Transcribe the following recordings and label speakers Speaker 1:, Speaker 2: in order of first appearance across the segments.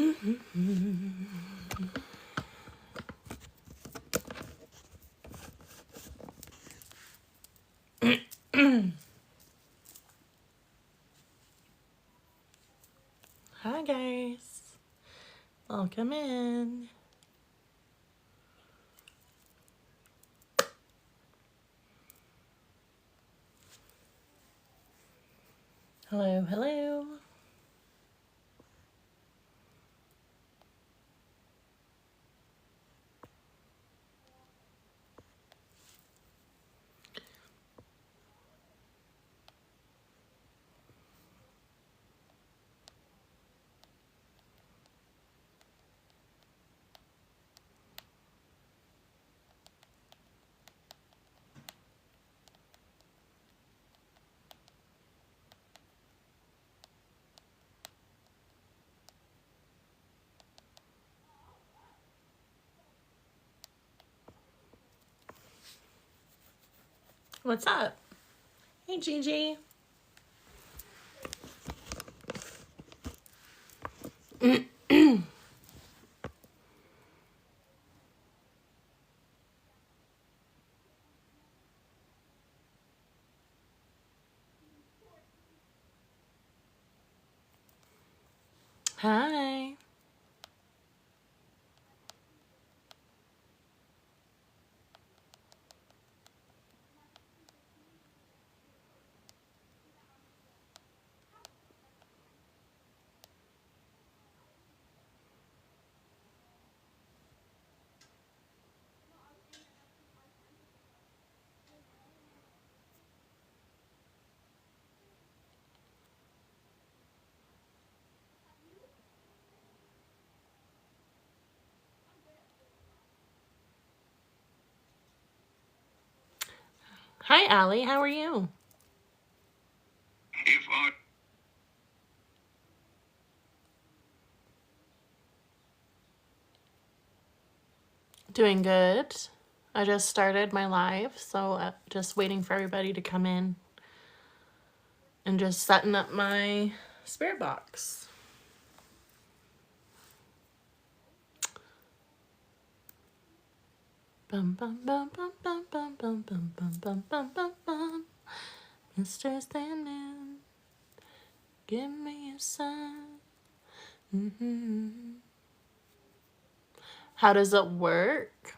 Speaker 1: Hi guys, welcome in. Hello, hello. What's up? Hey, Gigi. Hi. Hi, Allie. How are you? Doing good. I just started my live, so just waiting for everybody to come in and just setting up my spirit box. Bum bum bum bum bum bum bum bum bum bum bum bum bum. Mr. Standing, give me a sign. How does it work?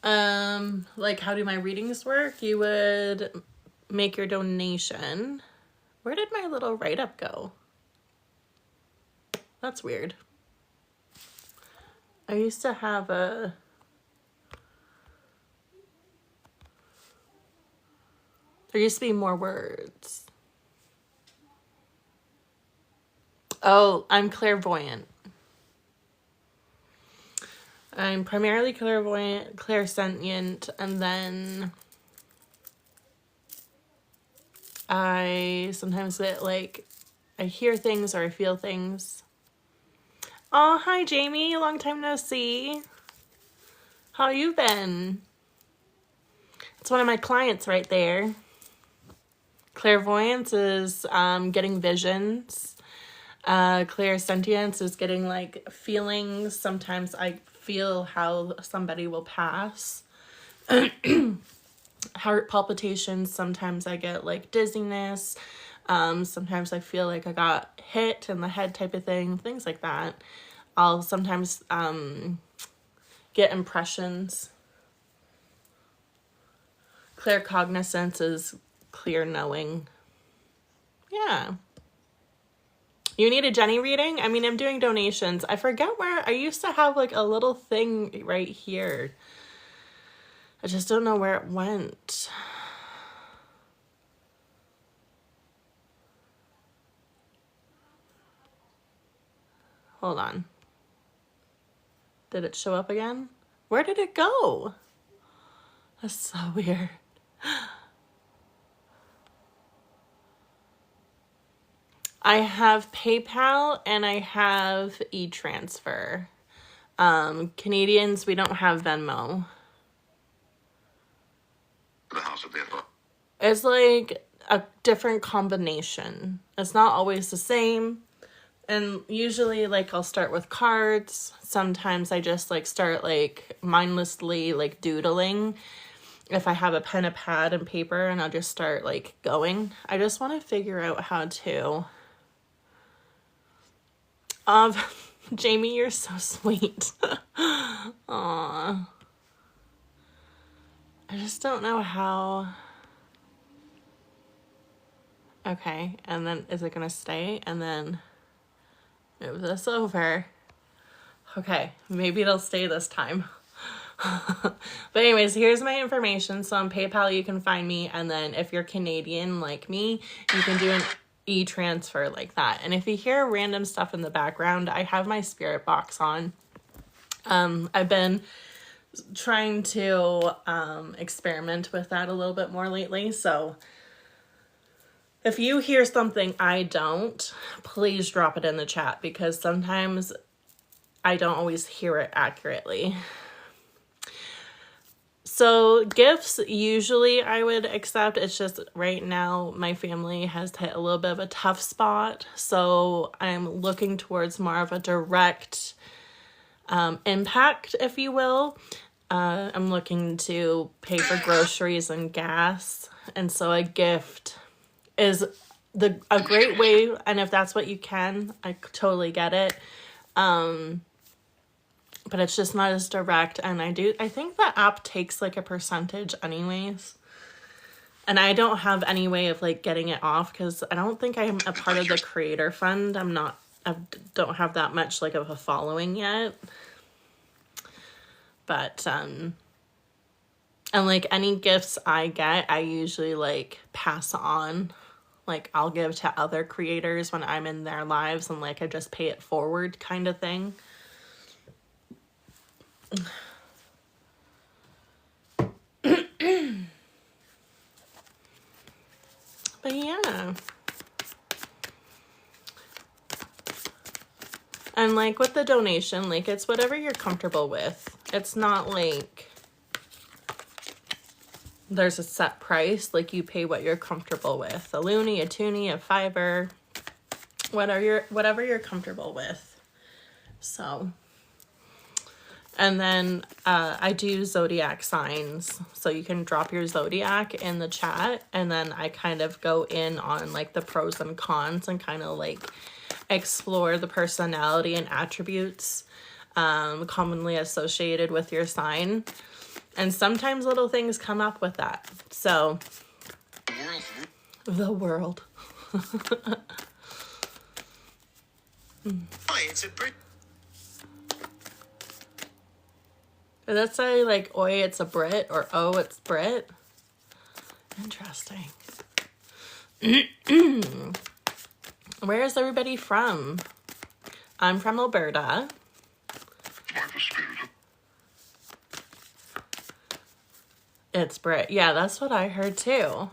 Speaker 1: Like how do my readings work? You would make your donation. Where did my little write-up go? That's weird. I used to have a... There used to be more words. Oh, I'm clairvoyant. I'm primarily clairvoyant, clairsentient, and then I sometimes get like, I hear things or I feel things. Oh, hi Jamie, long time no see. How you been? It's one of my clients right there. Clairvoyance is getting visions. Clairsentience is getting like feelings. Sometimes I feel how somebody will pass. Heart palpitations. Sometimes I get like dizziness. Sometimes I feel like I got hit in the head type of thing. Things like that. I'll sometimes get impressions. Claircognizance is clear knowing. Yeah. You need a Jenny reading? I mean, I'm doing donations. I forget where I used to have like a little thing right here. I just don't know where it went. Hold on. Did it show up again? Where did it go? That's so weird. I have PayPal and I have e-transfer. Canadians, we don't have Venmo. It's like a different combination. It's not always the same, And usually, like, I'll start with cards. Sometimes I just, like, start, like, mindlessly, like, doodling. If I have a pen, a pad, and paper, and I'll just start, like, going. I just want to figure out how to... Jamie, you're so sweet. Aw. I just don't know how... Okay, and then is it gonna stay? And then move this over. Okay, maybe it'll stay this time. But anyways, here's my information. So on PayPal, you can find me. And then if you're Canadian like me, you can do an e-transfer like that. And if you hear random stuff in the background, I have my spirit box on. I've been trying to experiment with that a little bit more lately. So if you hear something I don't, please drop it in the chat, because sometimes I don't always hear it accurately. So gifts, usually I would accept. It's just right now my family has hit a little bit of a tough spot. So I'm looking towards more of a direct impact, if you will. I'm looking to pay for groceries and gas. And so a gift is a great way, and if that's what you can, I totally get it. But it's just not as direct, and I think the app takes like a percentage anyways. And I don't have any way of like getting it off, because I don't think I'm a part of the creator fund. I don't have that much like of a following yet. But and like any gifts I get, I usually like pass on. Like, I'll give to other creators when I'm in their lives, and, like, I just pay it forward kind of thing. But, yeah. And, like, with the donation, like, it's whatever you're comfortable with. It's not, like... there's a set price. Like, you pay what you're comfortable with. A loonie, a toonie, a fiver, whatever you're comfortable with. So, and then I do zodiac signs. So you can drop your zodiac in the chat, and then I kind of go in on like the pros and cons and kind of like explore the personality and attributes commonly associated with your sign. And sometimes little things come up with that. So, the world.
Speaker 2: Hi, it's a Brit.
Speaker 1: Did that say like, oi, it's a Brit, or oh, it's Brit? Interesting. Where is everybody from? I'm from Alberta. It's Brit. Yeah, that's what I heard too.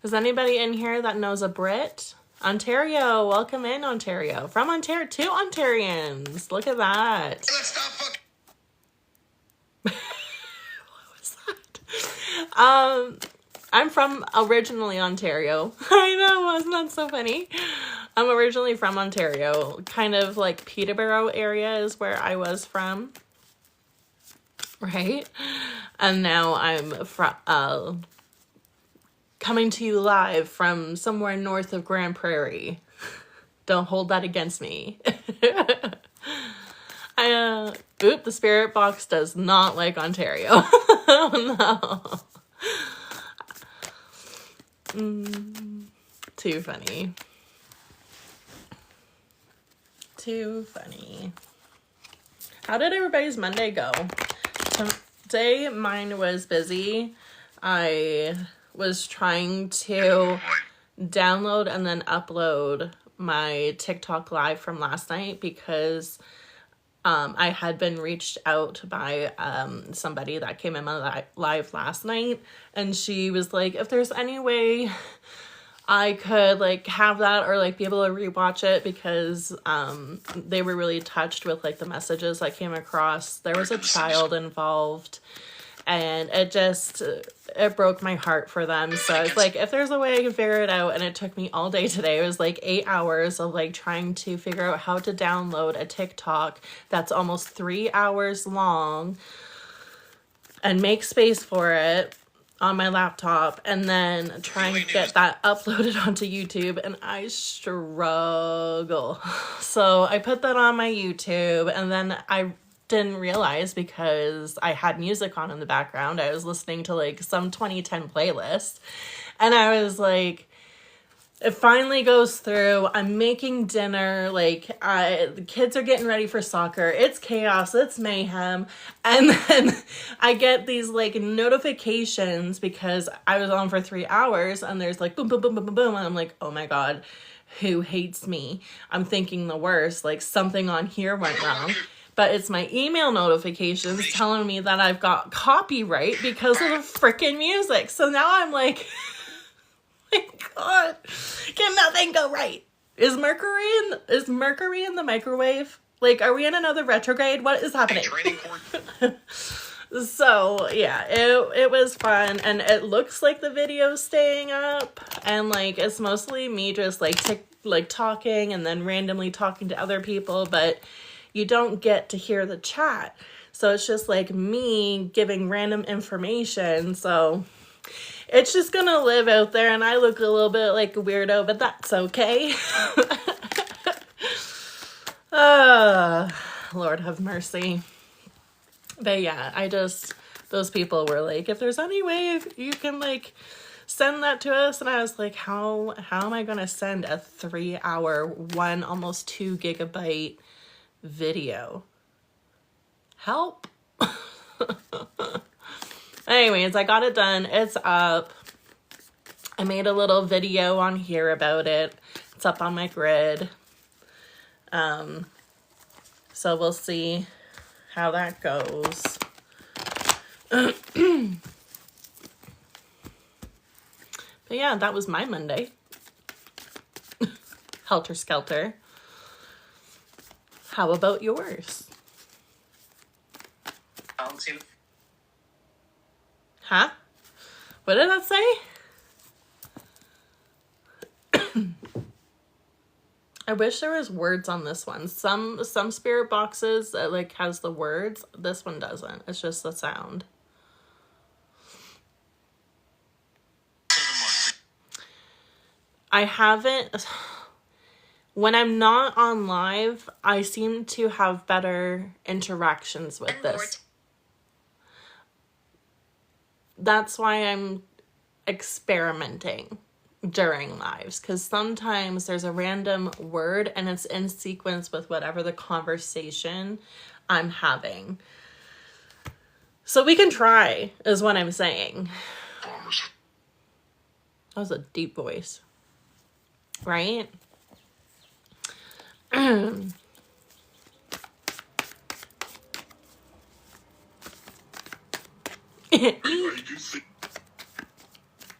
Speaker 1: Is anybody in here that knows a Brit? Ontario, welcome in, Ontario. From Ontario, 2 Ontarians. Look at that.
Speaker 2: Let's stop fucking.
Speaker 1: What was that? I'm from originally Ontario. I know, wasn't that so funny? I'm originally from Ontario. Kind of like Peterborough area is where I was from. Right? And now I'm coming to you live from somewhere north of Grand Prairie. Don't hold that against me. The spirit box does not like Ontario. Oh no. Too funny. Too funny. How did everybody's Monday go? Today, mine was busy. I was trying to download and then upload my TikTok live from last night because I had been reached out by somebody that came in my live last night, and she was like, if there's any way I could like have that or like be able to rewatch it, because they were really touched with like the messages I came across. There was a child involved, and it it broke my heart for them. So I was like, if there's a way I can figure it out, and it took me all day today. It was like 8 hours of like trying to figure out how to download a TikTok that's almost 3 hours long and make space for it on my laptop, and then trying to get that uploaded onto YouTube, and I struggle. So I put that on my YouTube, and then I didn't realize, because I had music on in the background, I was listening to like some 2010 playlist, and I was like, it finally goes through. I'm making dinner. Like, the kids are getting ready for soccer. It's chaos. It's mayhem. And then I get these like notifications because I was on for 3 hours, and there's like boom, boom, boom, boom, boom, boom. And I'm like, oh my God, who hates me? I'm thinking the worst. Like, something on here went wrong. But it's my email notifications telling me that I've got copyright because of the freaking music. So now I'm like, my God, can nothing go right? Is Mercury in the microwave? Like, are we in another retrograde? What is happening? So yeah, it was fun, and it looks like the video's staying up, and like it's mostly me just like talking and then randomly talking to other people, but you don't get to hear the chat. So it's just like me giving random information. So it's just gonna live out there, and I look a little bit like a weirdo, but that's okay. Lord have mercy. But yeah, those people were like, if there's any way you can like send that to us, and I was like, how am I gonna send a 3 hour, almost 2 gigabyte video? Help. Anyways, I got it done. It's up. I made a little video on here about it. It's up on my grid. So we'll see how that goes. But yeah, that was my Monday. Helter skelter. How about yours? Huh? What did that say? I wish there was words on this one. Some spirit boxes like has the words. This one doesn't. It's just the sound. I haven't. When I'm not on live, I seem to have better interactions with this. That's why I'm experimenting during lives, because sometimes there's a random word and it's in sequence with whatever the conversation I'm having. So we can try, is what I'm saying. That was a deep voice, right?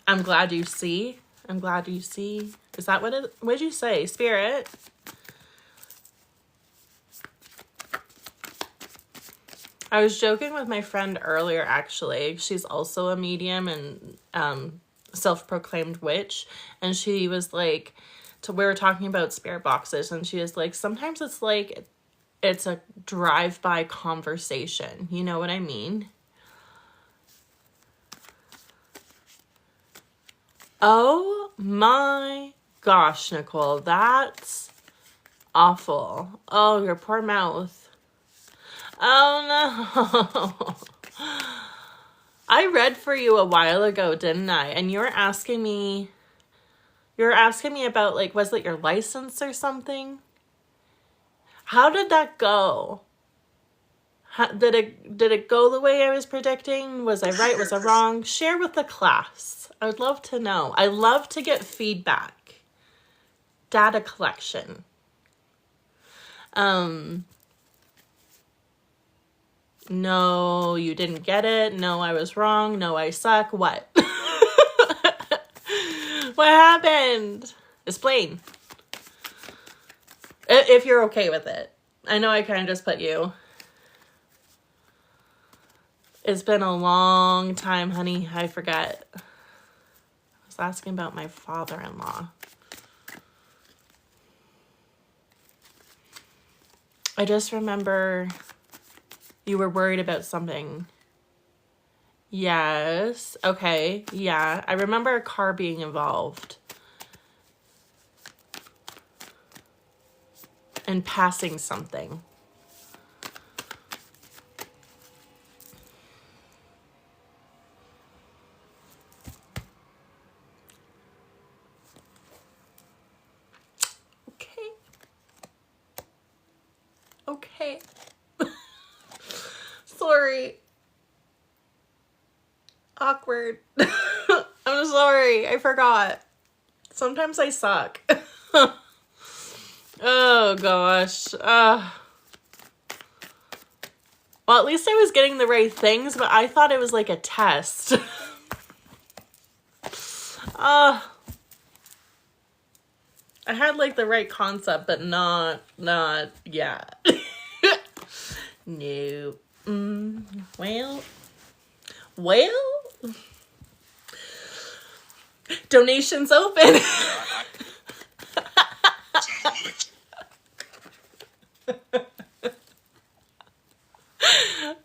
Speaker 1: I'm glad you see. I'm glad you see. Is that what it, what'd you say? Spirit? I was joking with my friend earlier, actually. She's also a medium and self-proclaimed witch. And she was like, we were talking about spirit boxes, and she was like, sometimes it's like, it's a drive-by conversation. You know what I mean? Oh my gosh, Nicole, that's awful. Oh, your poor mouth. Oh no. I read for you a while ago, didn't I? And you were asking me about, like, was it your license or something? How did that go? Did it go the way I was predicting? Was I right? Was I wrong? Share with the class. I would love to know. I love to get feedback. Data collection. No, you didn't get it. No, I was wrong. No, I suck. What? What happened? Explain. If you're okay with it. I know I kind of just put you. It's been a long time, honey. I forget. I was asking about my father-in-law. I just remember you were worried about something. Yes. Okay. Yeah. I remember a car being involved. And passing something. Okay. Okay. Sorry. Awkward. I'm sorry. I forgot. Sometimes I suck. Oh gosh. Well, at least I was getting the right things, but I thought it was like a test. I had like the right concept, but not yeah. No. Well. Donations open.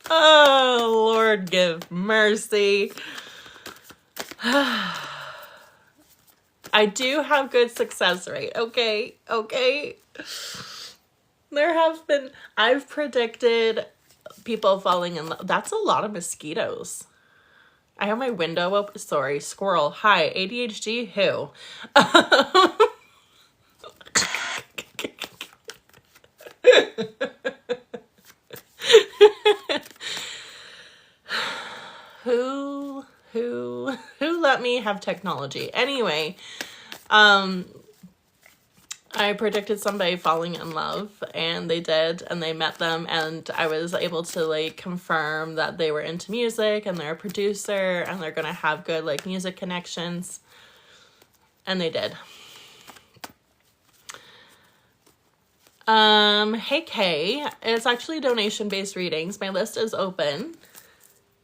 Speaker 1: Oh, Lord, give mercy. I do have good success rate. Okay. There have been, I've predicted people falling in love. That's a lot of mosquitoes. I have my window open. Sorry, squirrel. Hi, ADHD, who? Who let me have technology? Anyway, I predicted somebody falling in love, and they did, and they met them, and I was able to like confirm that they were into music, and they're a producer, and they're gonna have good like music connections, and they did. Hey Kay, it's actually donation-based readings. My list is open.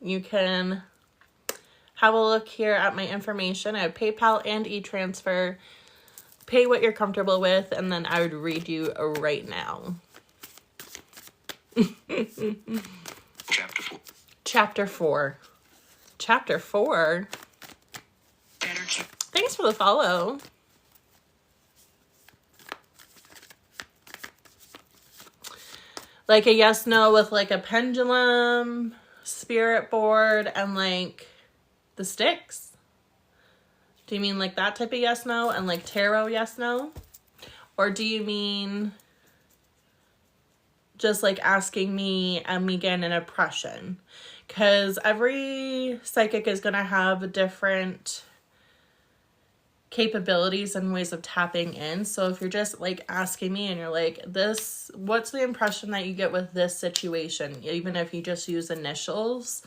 Speaker 1: You can have a look here at my information. I have PayPal and e-transfer. Pay what you're comfortable with, and then I would read you right now. Chapter 4. Chapter 4? Thanks for the follow. Like a yes, no with like a pendulum, spirit board, and like the sticks. Do you mean like that type of yes, no, and like tarot yes, no? Or do you mean just like asking me and me getting an impression? Because every psychic is going to have different capabilities and ways of tapping in. So if you're just like asking me and you're like, this, what's the impression that you get with this situation? Even if you just use initials,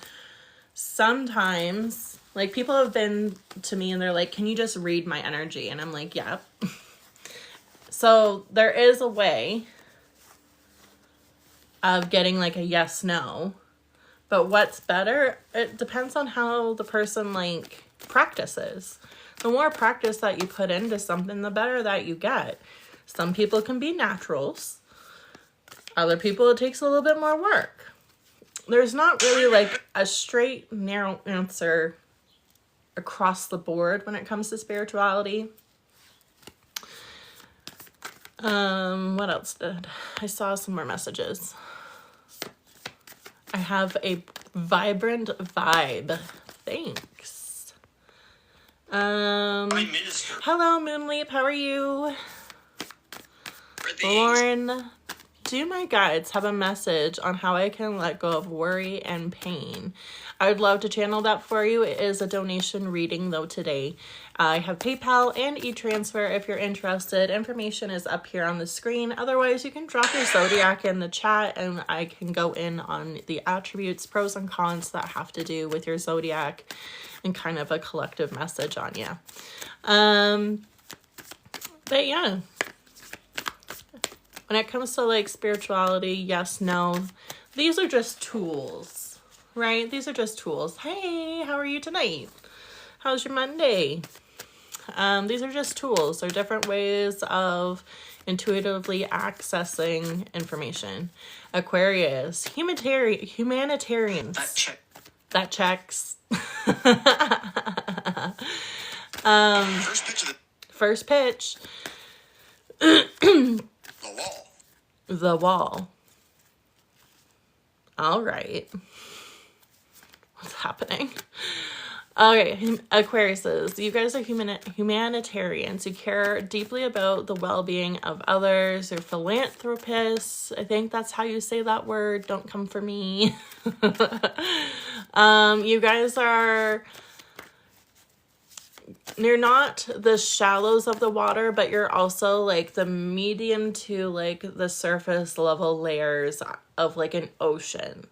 Speaker 1: sometimes like people have been to me and they're like, can you just read my energy? And I'm like, yeah. So there is a way of getting like a yes, no. But what's better, it depends on how the person like practices. The more practice that you put into something, the better that you get. Some people can be naturals. Other people, it takes a little bit more work. There's not really like a straight, narrow answer across the board when it comes to spirituality. What else did I saw some more messages? I have a vibrant vibe. Thanks. Hello, Moonleap. How are you? Lauren, do my guides have a message on how I can let go of worry and pain? I would love to channel that for you. It is a donation reading though today. I have PayPal and e-transfer if you're interested. Information is up here on the screen. Otherwise, you can drop your zodiac in the chat and I can go in on the attributes, pros and cons that have to do with your zodiac and kind of a collective message on you. But yeah. When it comes to like spirituality, yes, no, these are just tools. right? These are just tools. Hey, how are you tonight? How's your Monday? These are just tools. They're different ways of intuitively accessing information. Aquarius, humanitarians. That checks. First pitch.
Speaker 2: The wall.
Speaker 1: The wall. All right. What's happening? Okay, Aquariuses, you guys are humanitarians. You care deeply about the well-being of others. You're philanthropists. I think that's how you say that word. Don't come for me. You guys are... You're not the shallows of the water, but you're also like the medium to like the surface level layers of like an ocean.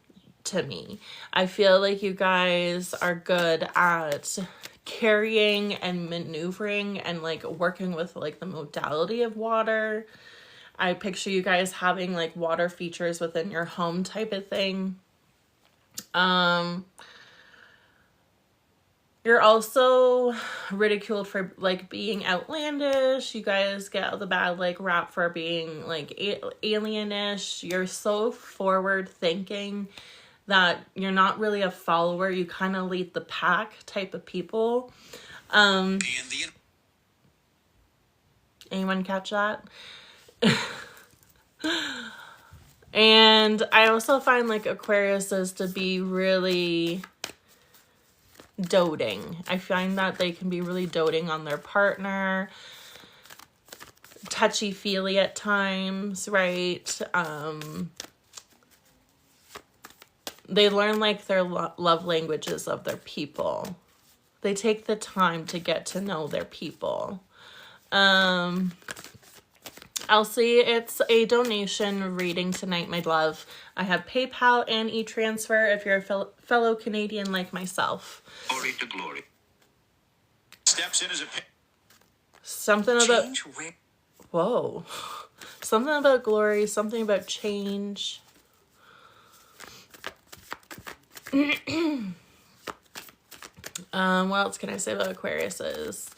Speaker 1: To me, I feel like you guys are good at carrying and maneuvering and like working with like the modality of water. I picture you guys having like water features within your home type of thing. You're also ridiculed for like being outlandish. You guys get the bad like rap for being like alienish. You're so forward thinking that you're not really a follower. You kind of lead the pack type of people. Anyone catch that? And I also find like Aquariuses to be really doting. I find that they can be really doting on their partner. Touchy-feely at times, right? They learn like their love languages of their people. They take the time to get to know their people. Elsie, it's a donation reading tonight, my love. I have PayPal and e-transfer if you're a fellow Canadian like myself.
Speaker 2: Glory to glory. Steps in as a
Speaker 1: something about whoa. Something about glory, something about change. What else can I say about Aquariuses?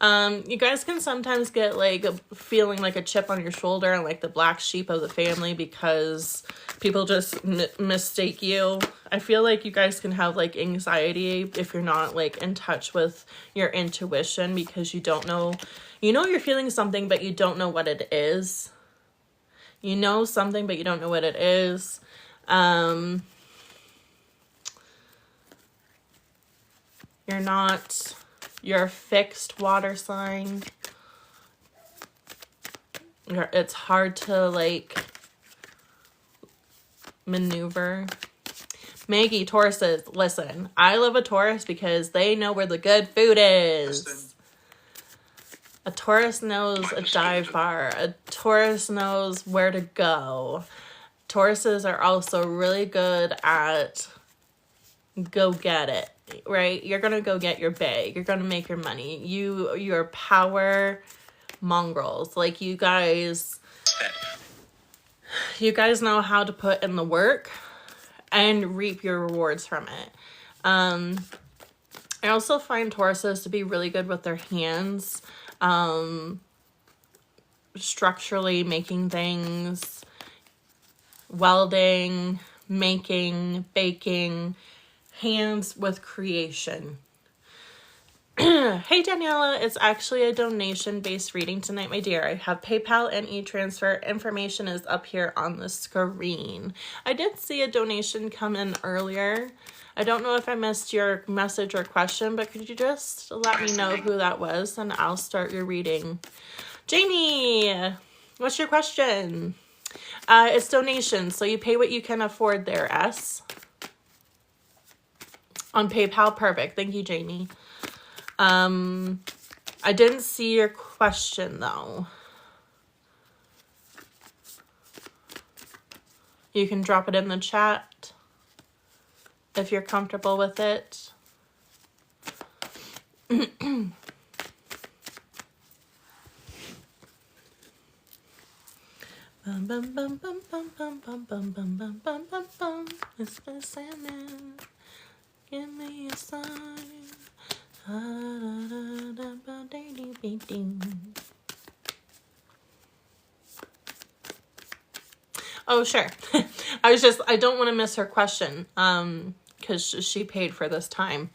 Speaker 1: You guys can sometimes get like feeling like a chip on your shoulder and like the black sheep of the family because people just mistake you. I feel like you guys can have like anxiety if you're not like in touch with your intuition because you don't know, you know you're feeling something but you don't know what it is. You know something but you don't know what it is. You're not your fixed water sign. It's hard to like maneuver. Maggie, Tauruses, listen. I love a Taurus because they know where the good food is. A Taurus knows a dive bar. A Taurus knows where to go. Tauruses are also really good at go get it. Right? You're going to go get your bag. You're going to make your money. You're power mongrels. Like you guys know how to put in the work and reap your rewards from it. I also find Tauruses to be really good with their hands. Structurally making things, welding, making, baking, hands with creation. Hey Daniela, it's actually a donation-based reading tonight, my dear. I have PayPal and e-transfer. Information is up here on the screen. I did see a donation come in earlier. I don't know if I missed your message or question, but could you just let me know who that was and I'll start your reading. Jamie, what's your question? It's donation, so you pay what you can afford there, S. On PayPal, perfect. Thank you, Jamie. I didn't see your question, though. You can drop it in the chat if you're comfortable with it. Bum bum bum bum bum bum bum bum bum bum bum bum bum. Mr. Sandman, give me a sign. Oh, sure. I don't want to miss her question. Because she paid for this time.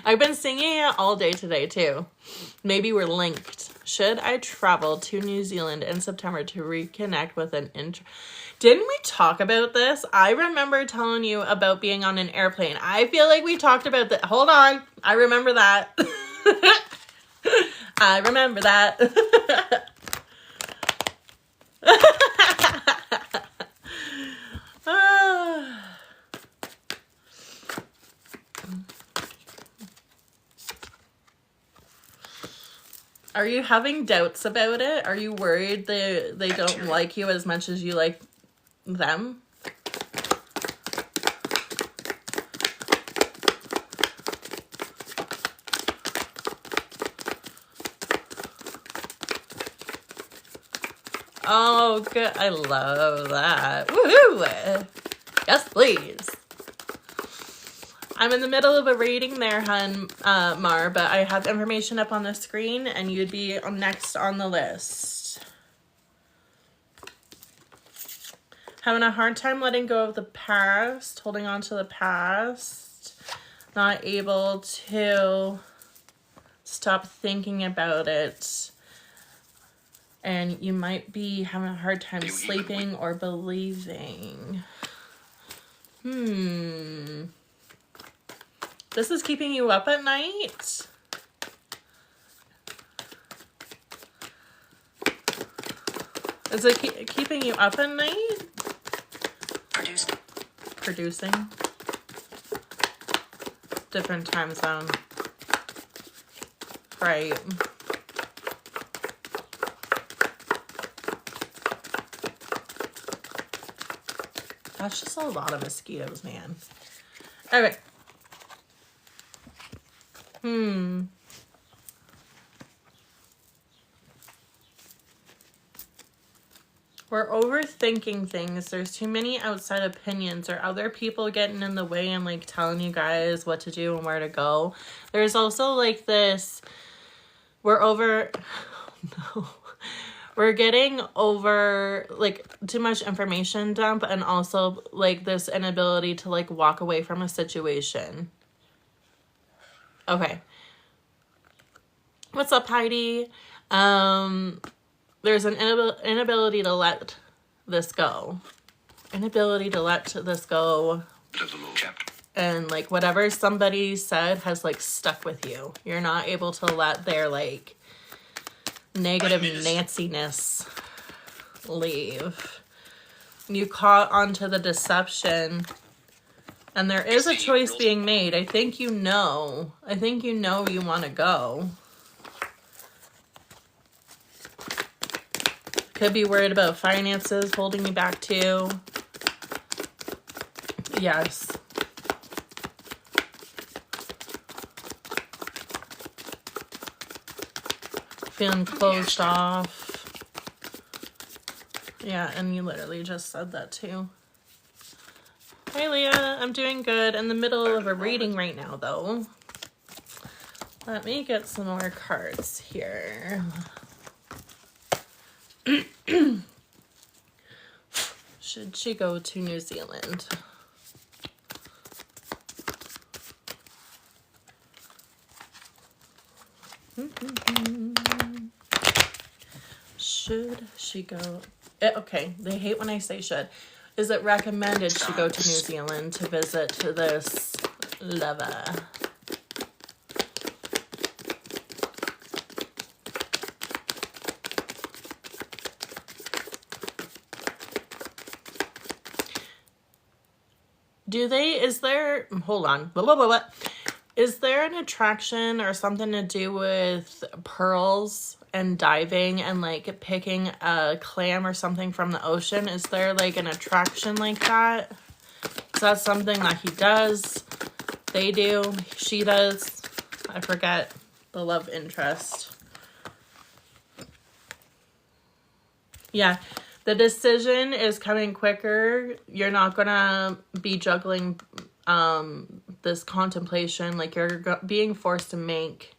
Speaker 1: I've been singing it all day today too. Maybe we're linked. Should I travel to New Zealand in September to reconnect with an Didn't we talk about this? I remember telling you about being on an airplane. I feel like we talked about that. Hold on. I remember that. I remember that. Are you having doubts about it? Are you worried they don't like you as much as you like them? Oh, good. I love that. Woohoo! Yes, please. I'm in the middle of a reading there, hun, Mar, but I have information up on the screen, and you'd be next on the list. Having a hard time letting go of the past, holding on to the past, not able to stop thinking about it, and you might be having a hard time sleeping or believing. This is keeping you up at night? Is it keeping you up at night? Producing. Different time zone. Right. That's just a lot of mosquitoes, man. Okay. We're overthinking things. There's too many outside opinions or other people getting in the way and like telling you guys what to do and where to go. There's also like this, we're getting over like too much information dump, and also like this inability to like walk away from a situation. Okay. What's up, Heidi? There's an inability to let this go. Inability to let this go. And like whatever somebody said has like stuck with you. You're not able to let their like negative Nancy-ness leave. You caught onto the deception. And there is a choice being made. I think you know you want to go. Could be worried about finances holding you back too. Yes. Feeling closed off. Yeah, and you literally just said that too. Hi, Leah. I'm doing good. In the middle of a reading right now, though. Let me get some more cards here. Should she go to New Zealand? Should she go? Okay, they hate when I say should. Is it recommended she go to New Zealand to visit this lover? Hold on. Is there an attraction or something to do with pearls and diving and like picking a clam or something from the ocean? Is there like an attraction like that? Is that something that he does? They do? She does? I forget the love interest. Yeah, the decision is coming quicker. You're not gonna be juggling this contemplation. Like you're being forced to make.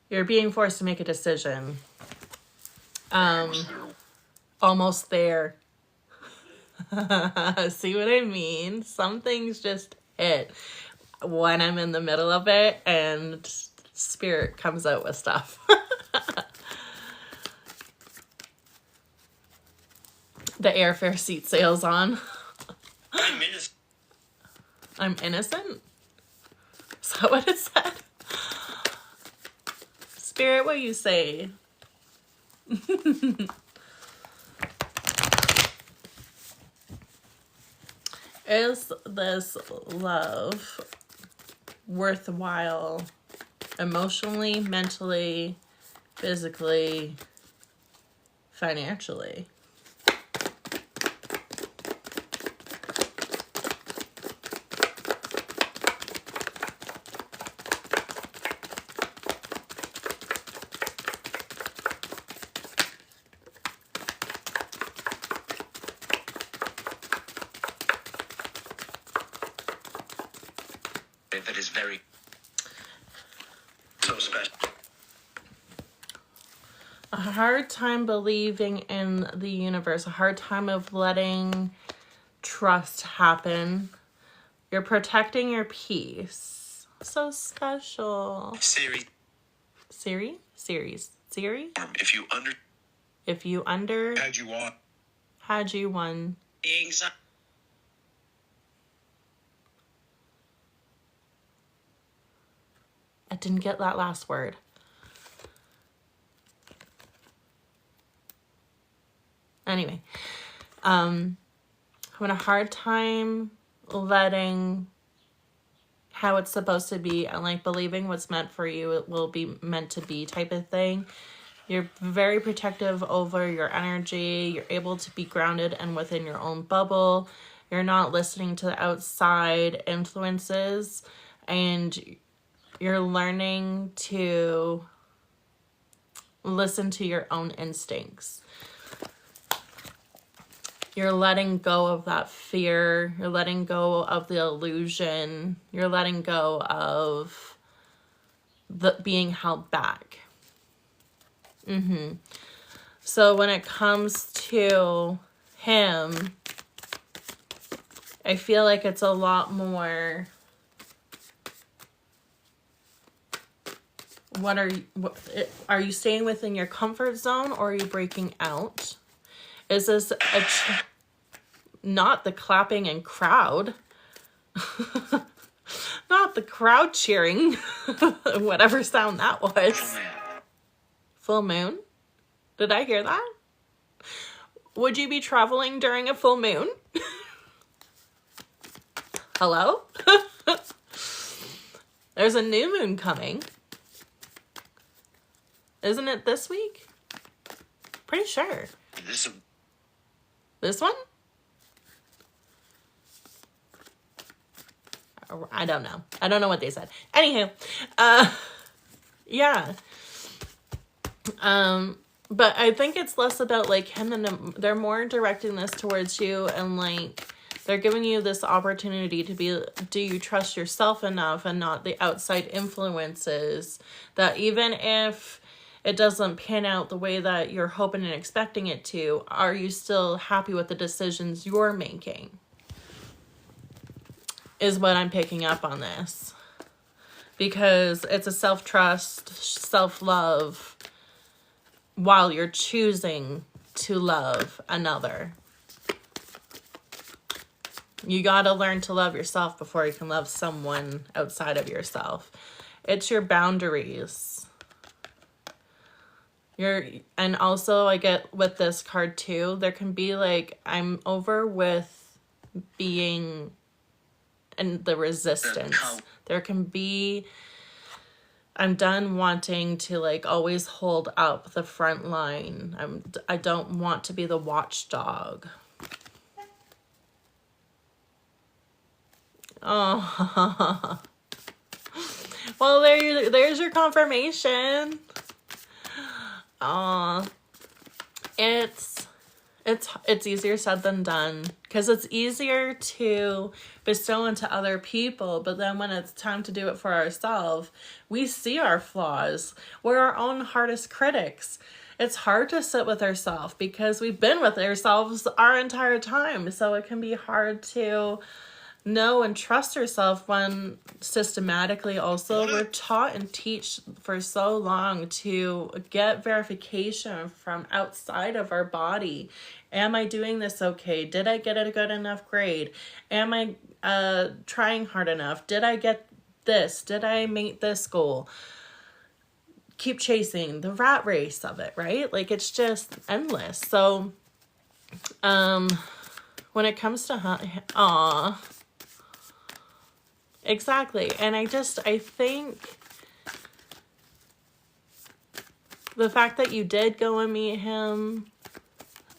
Speaker 1: You're being forced to make a decision. Almost there. See what I mean? Some things just hit when I'm in the middle of it, and spirit comes out with stuff. The airfare seat sales on.
Speaker 2: I'm innocent.
Speaker 1: I'm innocent? Is that what it said? Spirit, what you say? Is this love worthwhile emotionally, mentally, physically, financially?
Speaker 2: That is very so special.
Speaker 1: A hard time believing in the universe, a hard time of letting trust happen. You're protecting your peace. So special.
Speaker 2: Siri.
Speaker 1: Siri? Series. Siri?
Speaker 2: If you
Speaker 1: Had you won.
Speaker 2: anxiety.
Speaker 1: I didn't get that last word. Anyway, having a hard time letting how it's supposed to be and like believing what's meant for you, it will be meant to be type of thing. You're very protective over your energy. You're able to be grounded and within your own bubble. You're not listening to the outside influences, and you're learning to listen to your own instincts. You're letting go of that fear. You're letting go of the illusion. You're letting go of the being held back. So when it comes to him, I feel like it's a lot more... Are you staying within your comfort zone, or are you breaking out? Is this not the clapping and crowd? Not the crowd cheering. Whatever sound that was. Full moon? Did I hear that? Would you be traveling during a full moon? Hello? There's a new moon coming. Isn't it this week? Pretty sure. This one? I don't know. I don't know what they said. Anywho, yeah. But I think it's less about like him, and they're more directing this towards you, and like they're giving you this opportunity to be, do you trust yourself enough and not the outside influences, that even if it doesn't pan out the way that you're hoping and expecting it to, are you still happy with the decisions you're making? Is what I'm picking up on this. Because it's a self-trust, self-love, while you're choosing to love another. You gotta learn to love yourself before you can love someone outside of yourself. It's your boundaries. And also I get with this card too, there can be like, I'm over with being in the resistance. There can be, I'm done wanting to like always hold up the front line. I don't want to be the watchdog. Oh. Well, there's your confirmation. It's It's easier said than done, because it's easier to bestow into other people, but then when it's time to do it for ourselves, we see our flaws. We're our own hardest critics. It's hard to sit with ourselves because we've been with ourselves our entire time, so it can be hard to know and trust yourself when systematically also we're taught and teach for so long to get verification from outside of our body. Am I doing this okay? Did I get a good enough grade? Am I trying hard enough? Did I get this? Did I meet this goal? Keep chasing the rat race of it, right? Like, it's just endless. So when it comes to exactly. And I think the fact that you did go and meet him,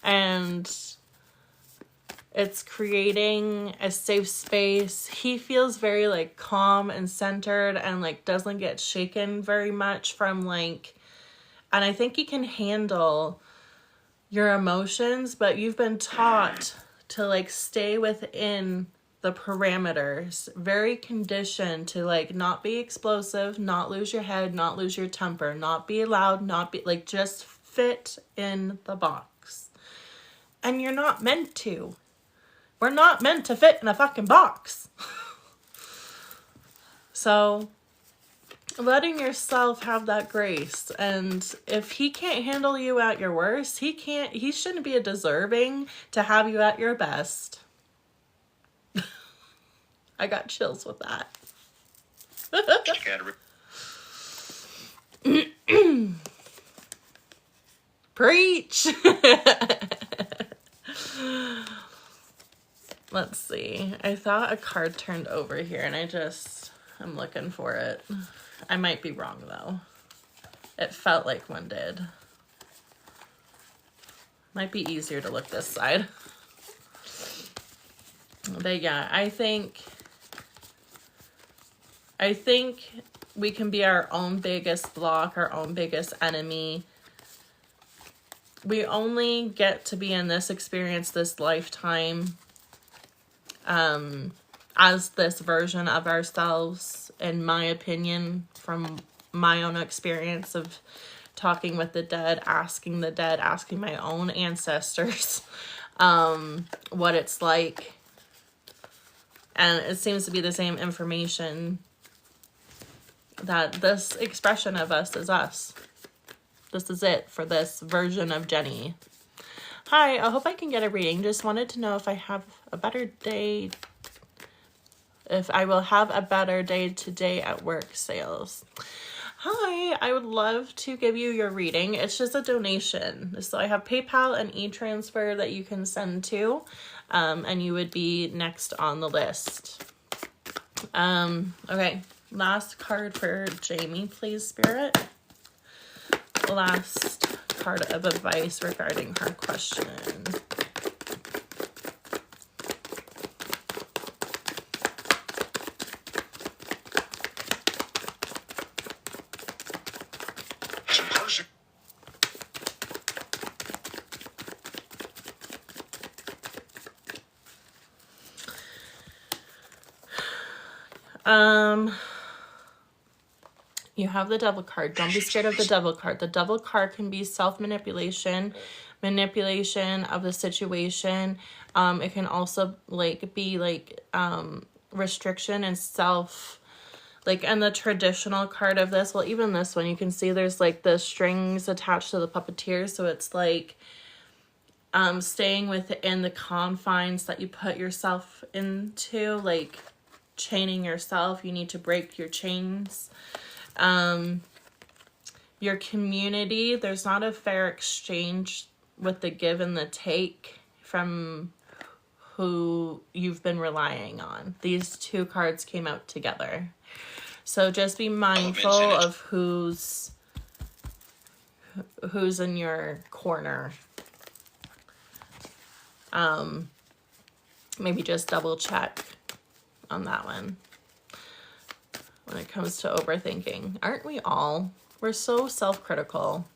Speaker 1: and it's creating a safe space. He feels very like calm and centered, and like doesn't get shaken very much from like, and I think he can handle your emotions, but you've been taught to like stay within the parameters, very conditioned to like not be explosive, not lose your head, not lose your temper, not be loud, not be like, just fit in the box. And you're not meant to. We're not meant to fit in a fucking box. So letting yourself have that grace. And if he can't handle you at your worst, he shouldn't be deserving to have you at your best. I got chills with that. Preach. Let's see. I thought a card turned over here, and I'm looking for it. I might be wrong though. It felt like one did. Might be easier to look this side. But yeah, I think we can be our own biggest block, our own biggest enemy. We only get to be in this experience this lifetime as this version of ourselves, in my opinion, from my own experience of talking with the dead, asking my own ancestors what it's like. And it seems to be the same information, that this expression of us is us. This is it for this version of Jenny. Hi, I hope I can get a reading. Just wanted to know if I have a better day, if I will have a better day today at work sales. Hi, I would love to give you your reading. It's just a donation. So I have PayPal and e-transfer that you can send to, and you would be next on the list. Okay, last card for Jamie, please, Spirit. Last card of advice regarding her question. You have the Devil card. Don't be scared of the Devil card. The Devil card can be self-manipulation, manipulation of the situation. It can also be restriction and self, and the traditional card of this, well, even this one, you can see there's like the strings attached to the puppeteer. So it's like staying within the confines that you put yourself into, like chaining yourself. You need to break your chains. Your community, there's not a fair exchange with the give and the take from who you've been relying on. These two cards came out together. So just be mindful of who's in your corner. Maybe just double check on that one. When it comes to overthinking, aren't we all? We're so self-critical.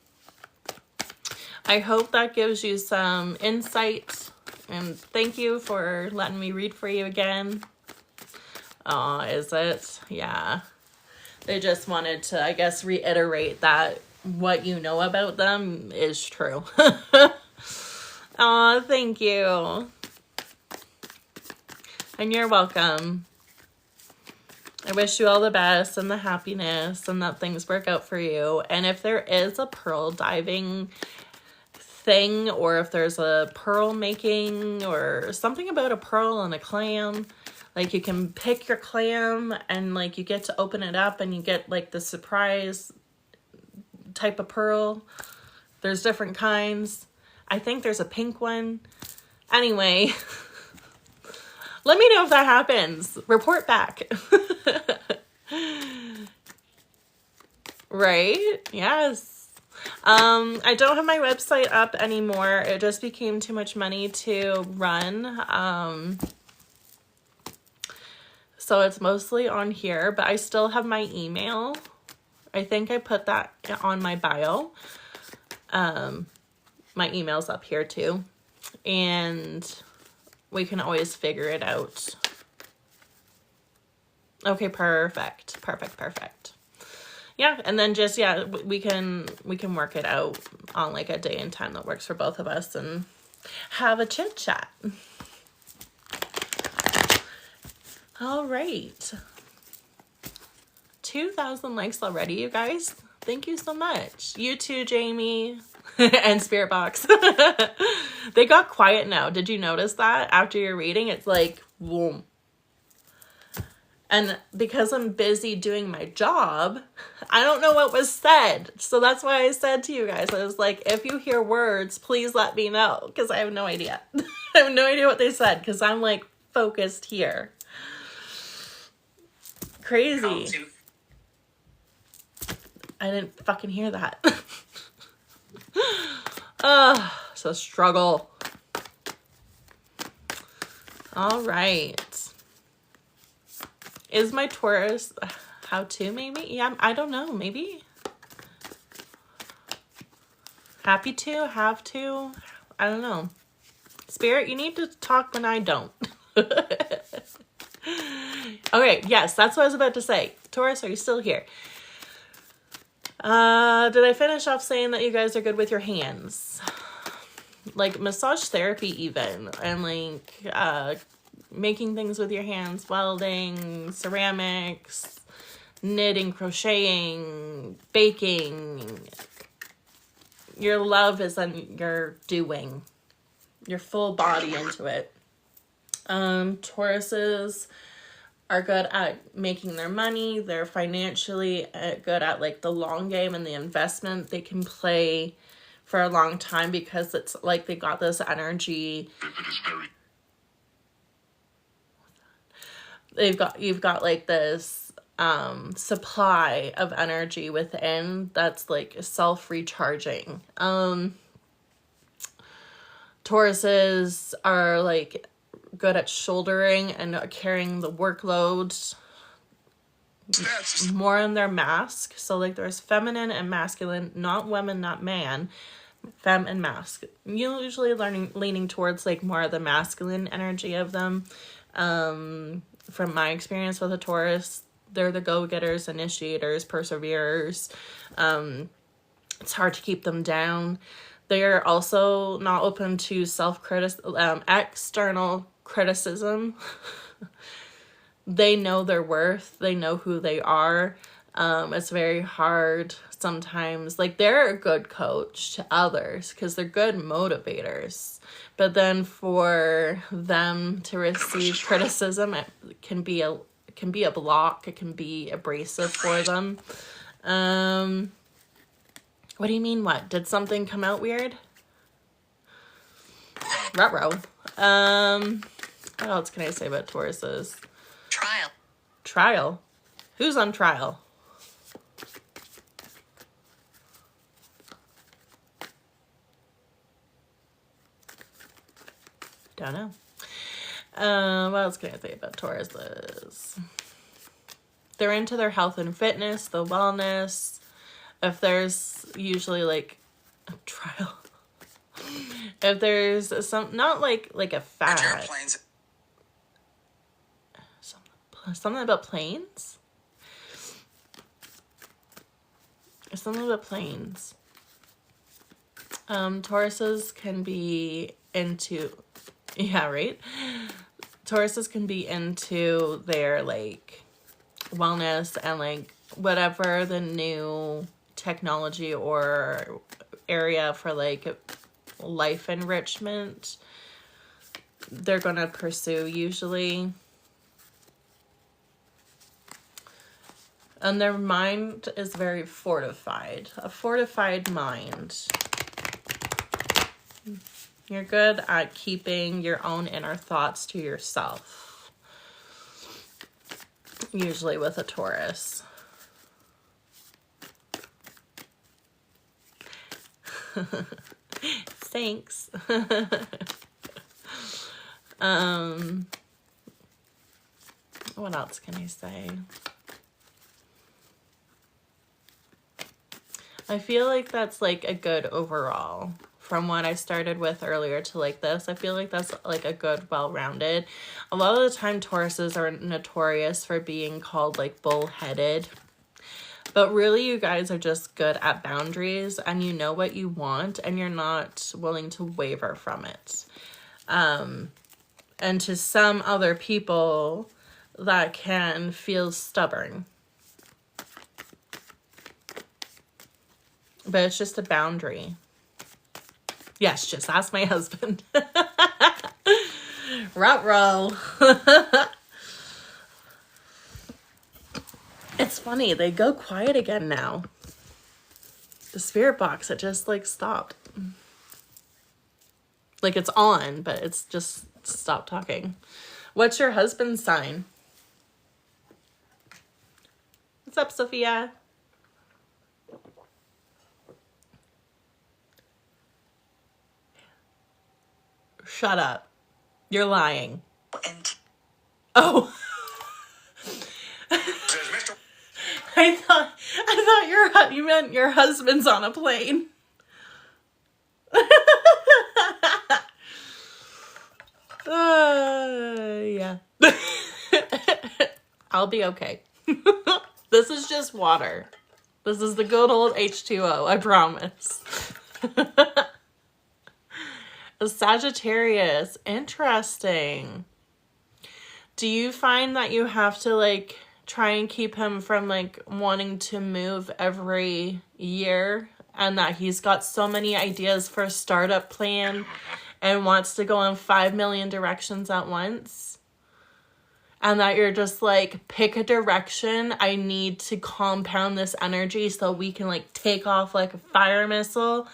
Speaker 1: I hope that gives you some insight, and thank you for letting me read for you again. Oh, is it? Yeah. They just wanted to, I guess, reiterate that what you know about them is true. Oh, thank you. And you're welcome. I wish you all the best and the happiness and that things work out for you. And if there is a pearl diving thing, or if there's a pearl making or something about a pearl and a clam, like you can pick your clam and like you get to open it up and you get like the surprise type of pearl. There's different kinds. I think there's a pink one. Anyway, let me know if that happens. Report back. Right? Yes. I don't have my website up anymore. It just became too much money to run. So it's mostly on here, but I still have my email. I think I put that on my bio. My email's up here too. And we can always figure it out. Okay, perfect. Perfect. Yeah, and then just, yeah, we can work it out on like a day and time that works for both of us and have a chit chat. All right. 2,000 likes already, you guys. Thank you so much. You too, Jamie and Spirit Box. They got quiet now. Did you notice that? After your reading, it's like, boom. And because I'm busy doing my job, I don't know what was said. So that's why I said to you guys, I was like, if you hear words, please let me know. Because I have no idea. I have no idea what they said. Because I'm like focused here. Crazy. I didn't fucking hear that. It's a struggle. All right. Is my Taurus how to maybe? Yeah, I don't know. Maybe. Happy to, have to. I don't know. Spirit, you need to talk when I don't. Okay, yes, that's what I was about to say. Taurus, are you still here? Did I finish off saying that you guys are good with your hands? Like massage therapy even. And like making things with your hands. Welding, ceramics, knitting, crocheting, baking. Your love is in your doing. Your full body into it. Tauruses are good at making their money. They're financially good at like the long game and the investment. They can play for a long time because it's like they got this energy. You've got like this supply of energy within that's like self-recharging. Tauruses are like good at shouldering and carrying the workload more in their mask. So like there's feminine and masculine, not women, not man, femme and mask. Usually leaning towards like more of the masculine energy of them. From my experience with a Taurus, they're the go-getters, initiators, perseverers. It's hard to keep them down. They're also not open to external criticism. They know their worth. They know who they are. It's very hard sometimes. Like, they're a good coach to others because they're good motivators. But then for them to receive criticism, it can be a block. It can be abrasive for them. What do you mean, what? Did something come out weird? Ruh-roh. What else can I say about Tauruses? Trial? Who's on trial? Don't know. What else can I say about Tauruses? They're into their health and fitness, the wellness. If there's usually like a trial. If there's some, not like a fat,
Speaker 2: Airplanes.
Speaker 1: something about planes? Something about planes. Tauruses can be into, yeah, right? Tauruses can be into their, like, wellness and, like, whatever the new technology or area for, like, life enrichment they're gonna pursue usually. And their mind is very fortified. A fortified mind. You're good at keeping your own inner thoughts to yourself. Usually with a Taurus. Thanks. What else can I say? I feel like that's like a good overall. From what I started with earlier to like this, I feel like that's like a good, well-rounded. A lot of the time Tauruses are notorious for being called like bullheaded. But really you guys are just good at boundaries and you know what you want and you're not willing to waver from it. And to some other people that can feel stubborn. But it's just a boundary. Yes, just ask my husband. Ruh-roh. It's funny, they go quiet again now. The spirit box, it just like stopped. Like it's on, but it's just stopped talking. What's your husband's sign? What's up, Sophia? Shut up. You're lying. Oh. I thought you meant your husband's on a plane. Yeah. I'll be okay. This is just water. This is the good old H2O, I promise. A Sagittarius. Interesting. Do you find that you have to like try and keep him from like wanting to move every year and that he's got so many ideas for a startup plan and wants to go in 5 million directions at once? And that you're just like, pick a direction. I need to compound this energy so we can like take off like a fire missile.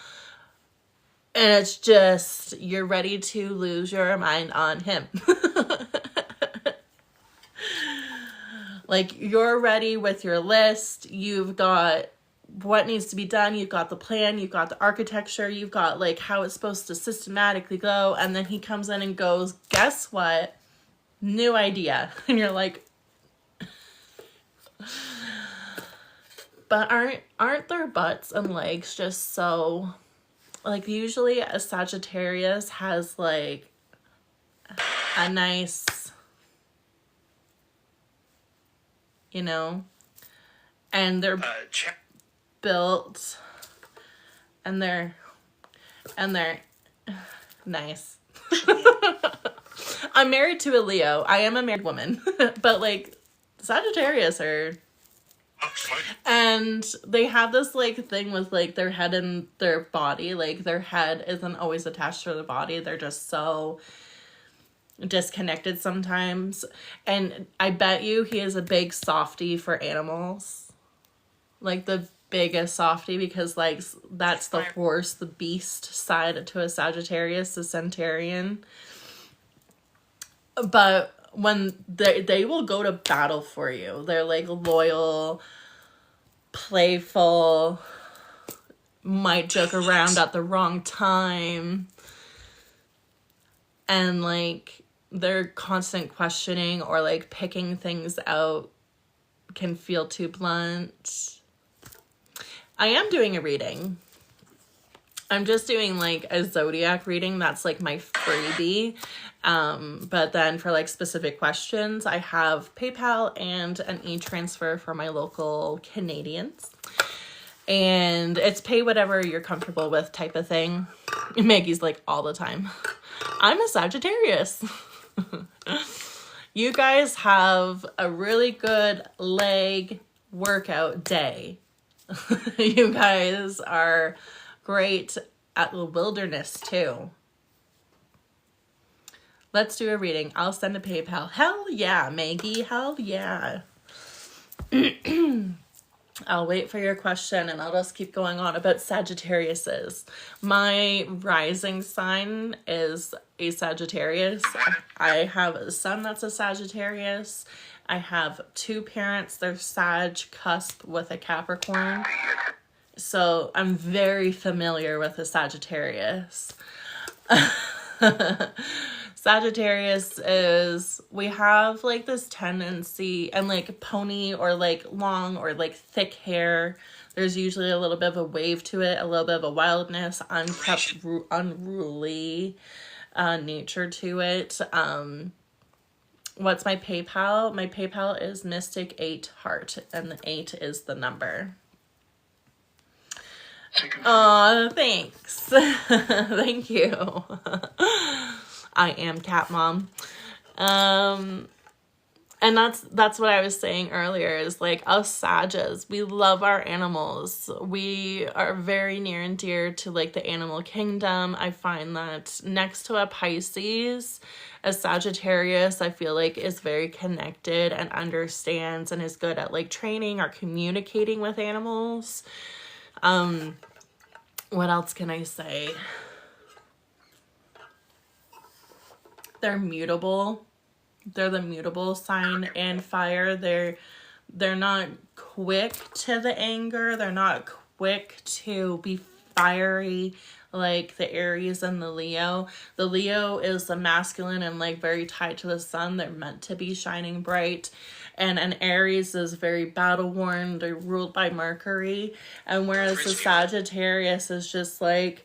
Speaker 1: And it's just, you're ready to lose your mind on him. Like, you're ready with your list. You've got what needs to be done. You've got the plan. You've got the architecture. You've got, like, how it's supposed to systematically go. And then he comes in and goes, guess what? New idea. And you're like... But aren't their butts and legs just so... Like, usually a Sagittarius has, like, a nice... You know, and they're built, and they're nice. I'm married to a Leo. I am a married woman, but like Sagittarius are, and they have this like thing with like their head and their body. Like their head isn't always attached to the body. They're just so disconnected sometimes. And I bet you he is a big softie for animals, like the biggest softie, because like that's the horse, the beast side to a Sagittarius, the Centurion. But when they will go to battle for you, they're like loyal, playful, might joke around at the wrong time, and like their constant questioning or like picking things out can feel too blunt. I am doing a reading. I'm just doing like a zodiac reading. That's like my freebie. But then for like specific questions, I have PayPal and an e-transfer for my local Canadians. And it's pay whatever you're comfortable with type of thing. Maggie's like all the time, I'm a Sagittarius. You guys have a really good leg workout day. You guys are great at the wilderness too. Let's do a reading. I'll send a PayPal. Hell yeah, Maggie. Hell yeah. I'll wait for your question and I'll just keep going on about Sagittariuses. My rising sign is a Sagittarius. I have a son that's a Sagittarius. I have 2 parents. They're Sag cusp with a Capricorn. So I'm very familiar with a Sagittarius. Sagittarius is, we have like this tendency, and like pony or like long or like thick hair, there's usually a little bit of a wave to it, a little bit of a wildness, unkept, unruly nature to it. What's my PayPal? My PayPal is Mystic8Heart, and the 8 is the number. Oh, thanks. Thank you. I am cat mom. And that's what I was saying earlier, is like us Sages, we love our animals. We are very near and dear to like the animal kingdom. I find that next to a Pisces, a Sagittarius, I feel like is very connected and understands and is good at like training or communicating with animals. What else can I say? They're mutable. They're the mutable sign and fire. They're not quick to the anger. They're not quick to be fiery like the Aries and the Leo. The Leo is the masculine and like very tied to the sun. They're meant to be shining bright. And an Aries is very battle worn. They're ruled by Mercury. And whereas the Sagittarius is just like,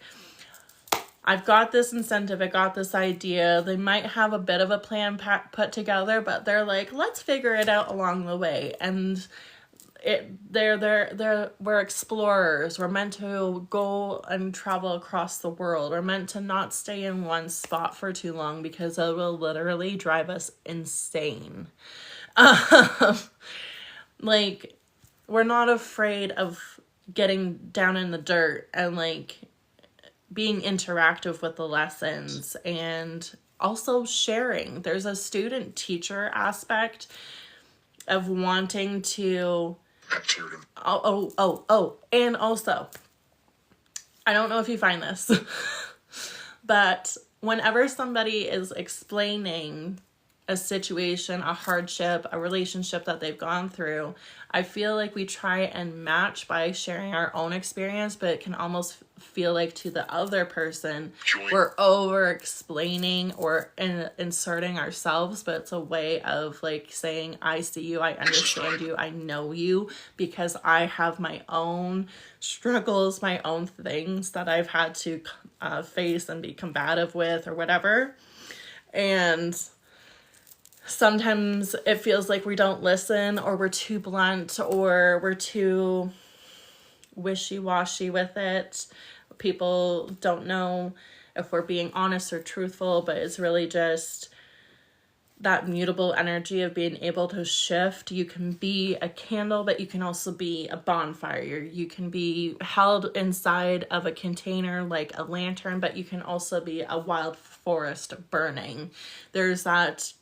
Speaker 1: I've got this incentive, I got this idea. They might have a bit of a plan put together, but they're like, let's figure it out along the way. And we're explorers. We're meant to go and travel across the world. We're meant to not stay in one spot for too long because it will literally drive us insane. Like, we're not afraid of getting down in the dirt and like being interactive with the lessons and also sharing. There's a student teacher aspect of wanting to and also, I don't know if you find this, but whenever somebody is explaining a situation, a hardship, a relationship that they've gone through, I feel like we try and match by sharing our own experience, but it can almost feel like to the other person, we're over explaining or inserting ourselves, but it's a way of like saying, I see you, I understand you, I know you, because I have my own struggles, my own things that I've had to face and be combative with or whatever. And sometimes it feels like we don't listen, or we're too blunt, or we're too wishy-washy with it. People don't know if we're being honest or truthful, but it's really just that mutable energy of being able to shift. You can be a candle, but you can also be a bonfire. You can be held inside of a container like a lantern, but you can also be a wild forest burning. There's that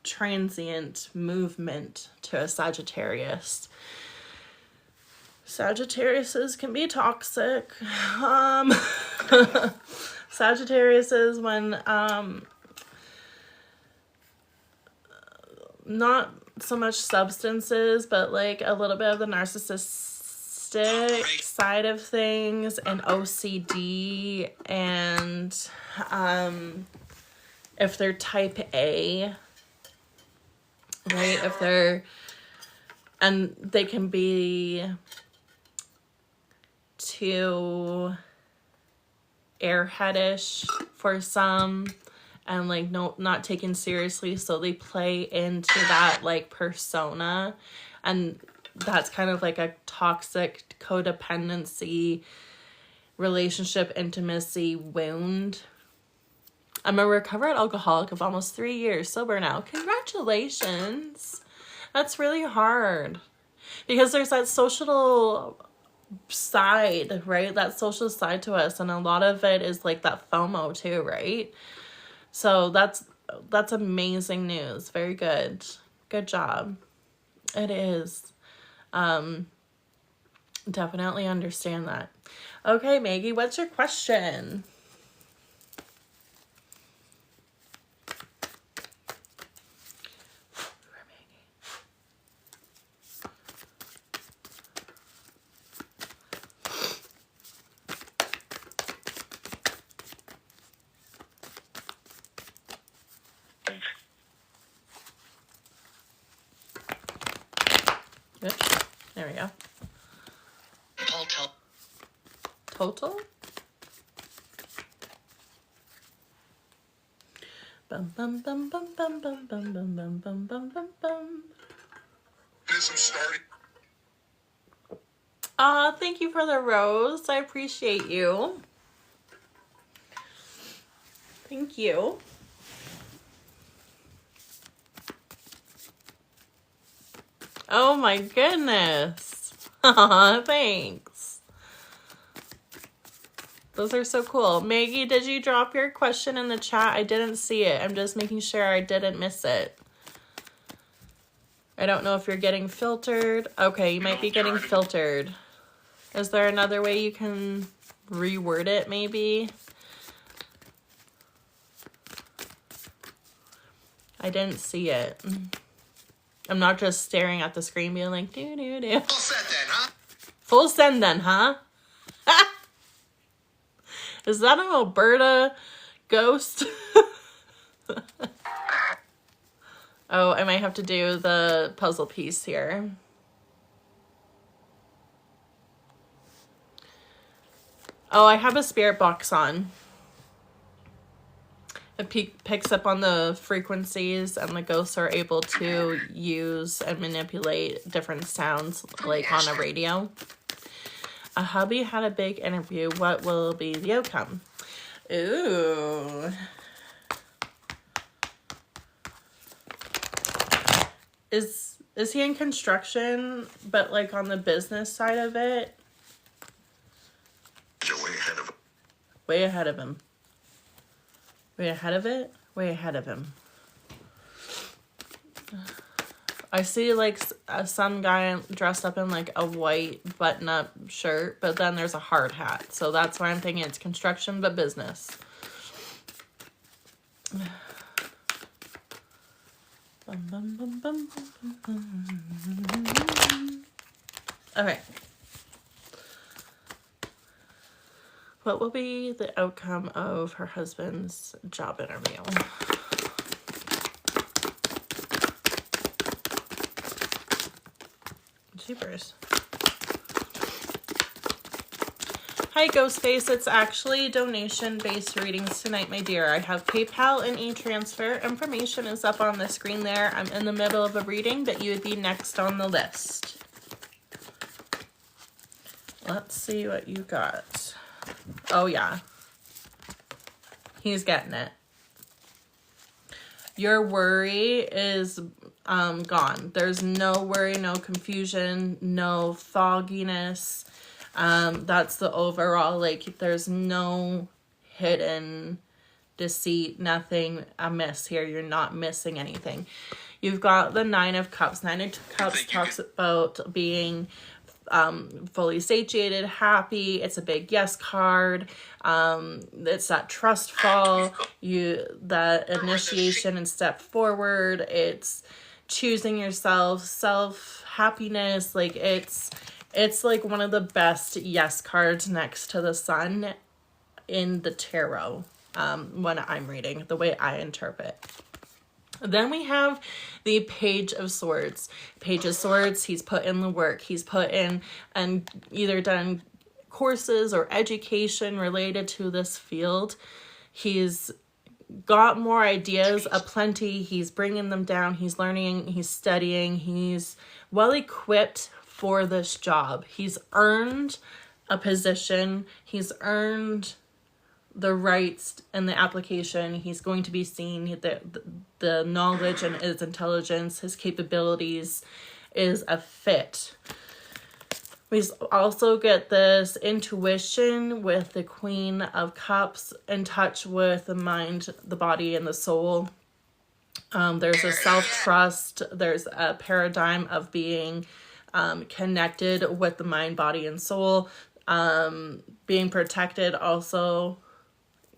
Speaker 1: transient movement to a Sagittarius. Sagittariuses can be toxic. Sagittariuses, when not so much substances, but like a little bit of the narcissistic side of things and OCD, and if they're type A, right? If they're, and they can be too airheadish for some, and like not taken seriously, so they play into that like persona, and that's kind of like a toxic codependency relationship intimacy wound. I'm a recovered alcoholic of almost 3 years sober now. Congratulations. That's really hard because there's that social side, right? That social side to us, and a lot of it is like that FOMO too, right? So that's amazing news. Very good. Good job. It is. Definitely understand that. Okay, Maggie, what's your question? Oops. There we go. Total? Bum bum bum bum bum bum bum bum bum bum bum bum bum. Thank you for the rose. I appreciate you. Thank you. Oh my goodness. Aw, thanks. Those are so cool. Maggie, did you drop your question in the chat? I didn't see it. I'm just making sure I didn't miss it. I don't know if you're getting filtered. Okay, you might be getting filtered. Is there another way you can reword it, maybe? I didn't see it. I'm not just staring at the screen being like, doo-doo-doo.
Speaker 2: Full send then, huh?
Speaker 1: Full send then, huh? Is that an Alberta ghost? Oh, I might have to do the puzzle piece here. Oh, I have a spirit box on. It picks up on the frequencies, and the ghosts are able to use and manipulate different sounds, like on a radio. A hubby had a big interview. What will be the outcome? Ooh. Is he in construction, but like on the business side of it?
Speaker 2: You're way ahead of him.
Speaker 1: Way ahead of him. Way ahead of it? Way ahead of him. I see like some guy dressed up in like a white button-up shirt, but then there's a hard hat. So that's why I'm thinking it's construction, but business. Okay. What will be the outcome of her husband's job interview? Jeepers. Hi, Ghostface. It's actually donation-based readings tonight, my dear. I have PayPal and e-transfer. Information is up on the screen there. I'm in the middle of a reading, but you would be next on the list. Let's see what you got. Oh, yeah. He's getting it. Your worry is gone. There's no worry, no confusion, no fogginess. That's the overall, like, there's no hidden deceit, nothing amiss here. You're not missing anything. You've got the Nine of Cups. Nine of Cups talks about being fully satiated, happy. It's a big yes card. It's that trust fall, that initiation and step forward. It's choosing yourself, self-happiness. Like it's like one of the best yes cards next to the sun in the tarot when I'm reading, the way I interpret. Then we have the Page of Swords. Page of Swords, he's put in the work. He's put in and either done courses or education related to this field. He's got more ideas aplenty. He's bringing them down. He's learning. He's studying. He's well equipped for this job. He's earned a position. He's earned the rights and the application. He's going to be seen. The knowledge and his intelligence, his capabilities is a fit. We also get this intuition with the Queen of Cups, in touch with the mind, the body, and the soul. There's a self-trust. There's a paradigm of being connected with the mind, body, and soul. Being protected also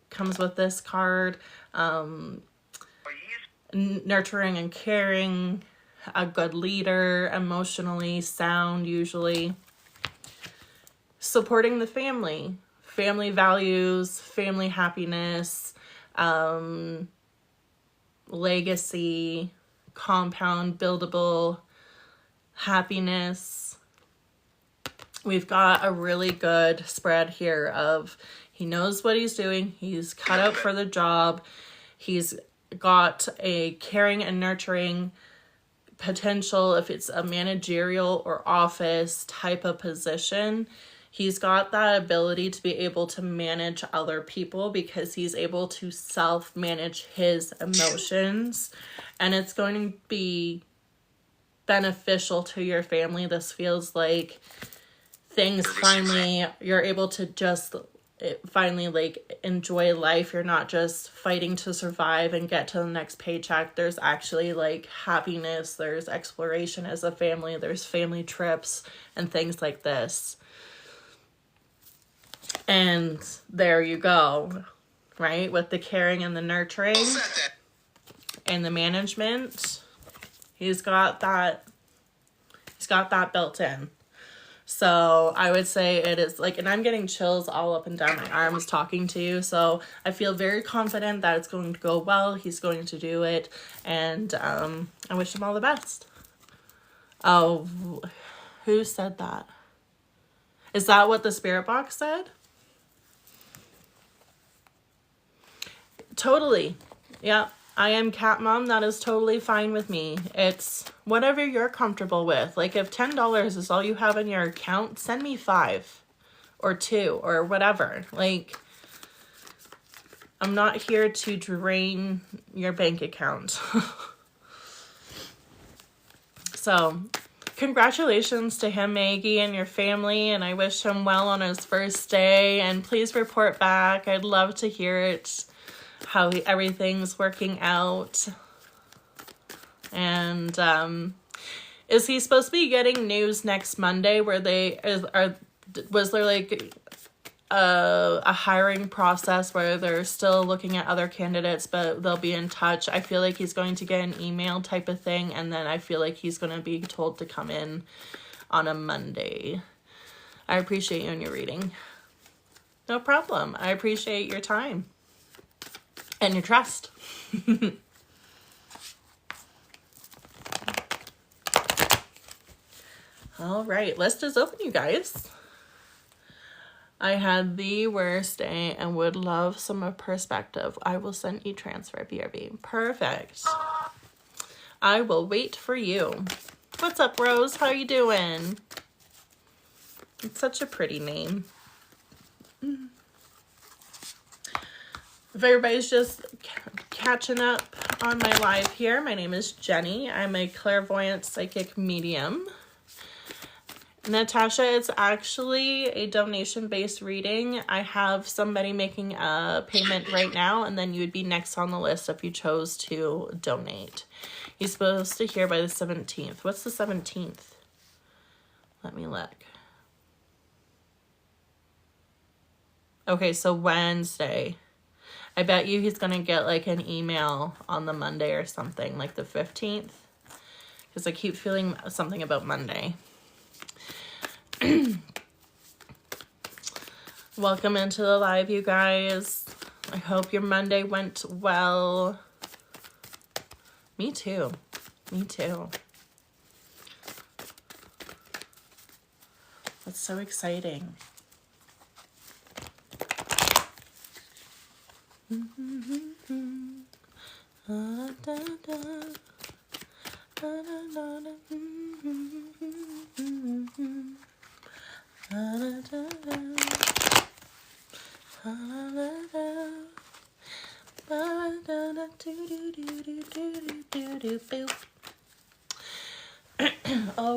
Speaker 1: comes with this card. Nurturing and caring. A good leader, emotionally sound usually. Supporting the family, family values, family happiness, legacy, compound, buildable, happiness. We've got a really good spread here of he knows what he's doing. He's cut out for the job. He's got a caring and nurturing potential if it's a managerial or office type of position. He's got that ability to be able to manage other people because he's able to self-manage his emotions. And it's going to be beneficial to your family. This feels like things finally, you're able to just finally like enjoy life. You're not just fighting to survive and get to the next paycheck. There's actually like happiness. There's exploration as a family. There's family trips and things like this. And there you go, right? With the caring and the nurturing and the management, he's got that built in. So I would say it is like, and I'm getting chills all up and down my arms talking to you. So I feel very confident that it's going to go well. He's going to do it. And I wish him all the best. Oh, who said that? Is that what the spirit box said? Totally. Yeah. I am cat mom. That is totally fine with me. It's whatever you're comfortable with. Like if $10 is all you have in your account, send me 5 or 2 or whatever. Like I'm not here to drain your bank account. So congratulations to him, Maggie, and your family. And I wish him well on his first day. And please report back. I'd love to hear it. How everything's working out. And is he supposed to be getting news next Monday where was there like a hiring process where they're still looking at other candidates but they'll be in touch? I feel like he's going to get an email type of thing, and then I feel like he's going to be told to come in on a Monday. I appreciate you and your reading. No problem. I appreciate your time. And your trust. All right, list is open, you guys. I had the worst day and would love some perspective. I will send you transfer, BRB. Perfect. I will wait for you. What's up, Rose? How you doing? It's such a pretty name. If everybody's just catching up on my live here, my name is Jenny. I'm a clairvoyant psychic medium. Natasha, it's actually a donation-based reading. I have somebody making a payment right now, and then you would be next on the list if you chose to donate. You're supposed to hear by the 17th. What's the 17th? Let me look. Okay, so Wednesday. I bet you he's going to get like an email on the Monday or something, like the 15th. Because I keep feeling something about Monday. Welcome into the live, you guys. I hope your Monday went well. Me too. Me too. That's so exciting. Oh,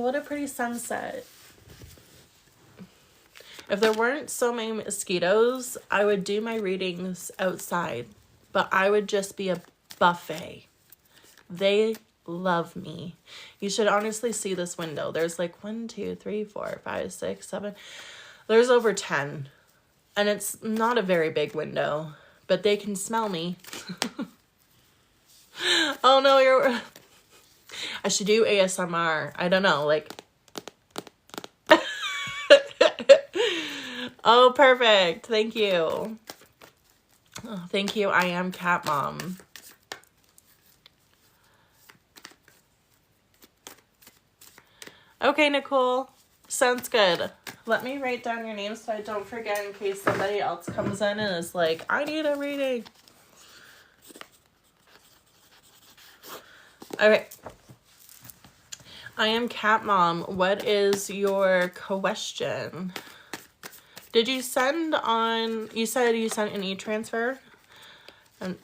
Speaker 1: what a pretty sunset. If there weren't so many mosquitoes, I would do my readings outside, but I would just be a buffet. They love me. You should honestly see this window. There's like 1, 2, 3, 4, 5, 6, 7. There's over 10. And it's not a very big window, but they can smell me. Oh no, I should do ASMR. I don't know, like. Oh, perfect. Thank you. Oh, thank you. I am Cat Mom. Okay, Nicole. Sounds good. Let me write down your name so I don't forget in case somebody else comes in and is like, I need a reading. Okay. I am Cat Mom. What is your question? Did you send on, you said you sent an e-transfer? And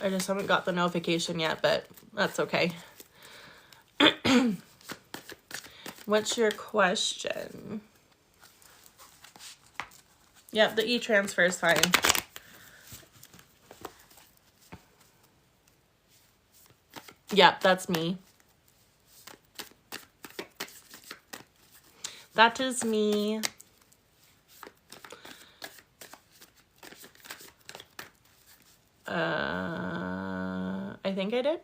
Speaker 1: I just haven't got the notification yet, but that's okay. What's your question? Yep, the e-transfer is fine. Yep, that's me. That is me. I think I did.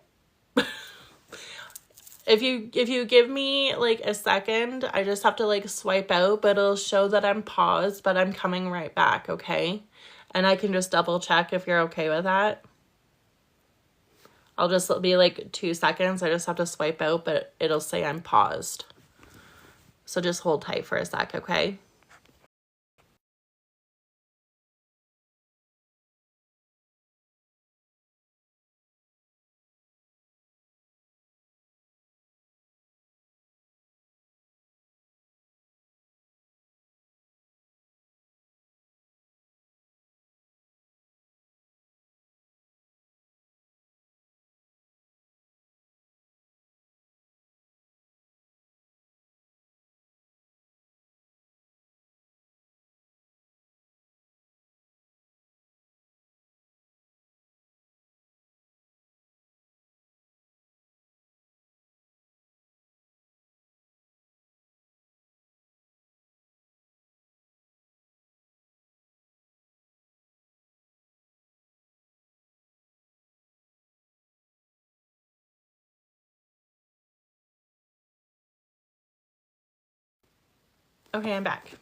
Speaker 1: If you give me like a second, I just have to like swipe out, but it'll show that I'm paused, but I'm coming right back, okay? And I can just double check if you're okay with that. I'll just be like 2 seconds. I just have to swipe out, but it'll say I'm paused. So just hold tight for a sec, okay? Okay, I'm back.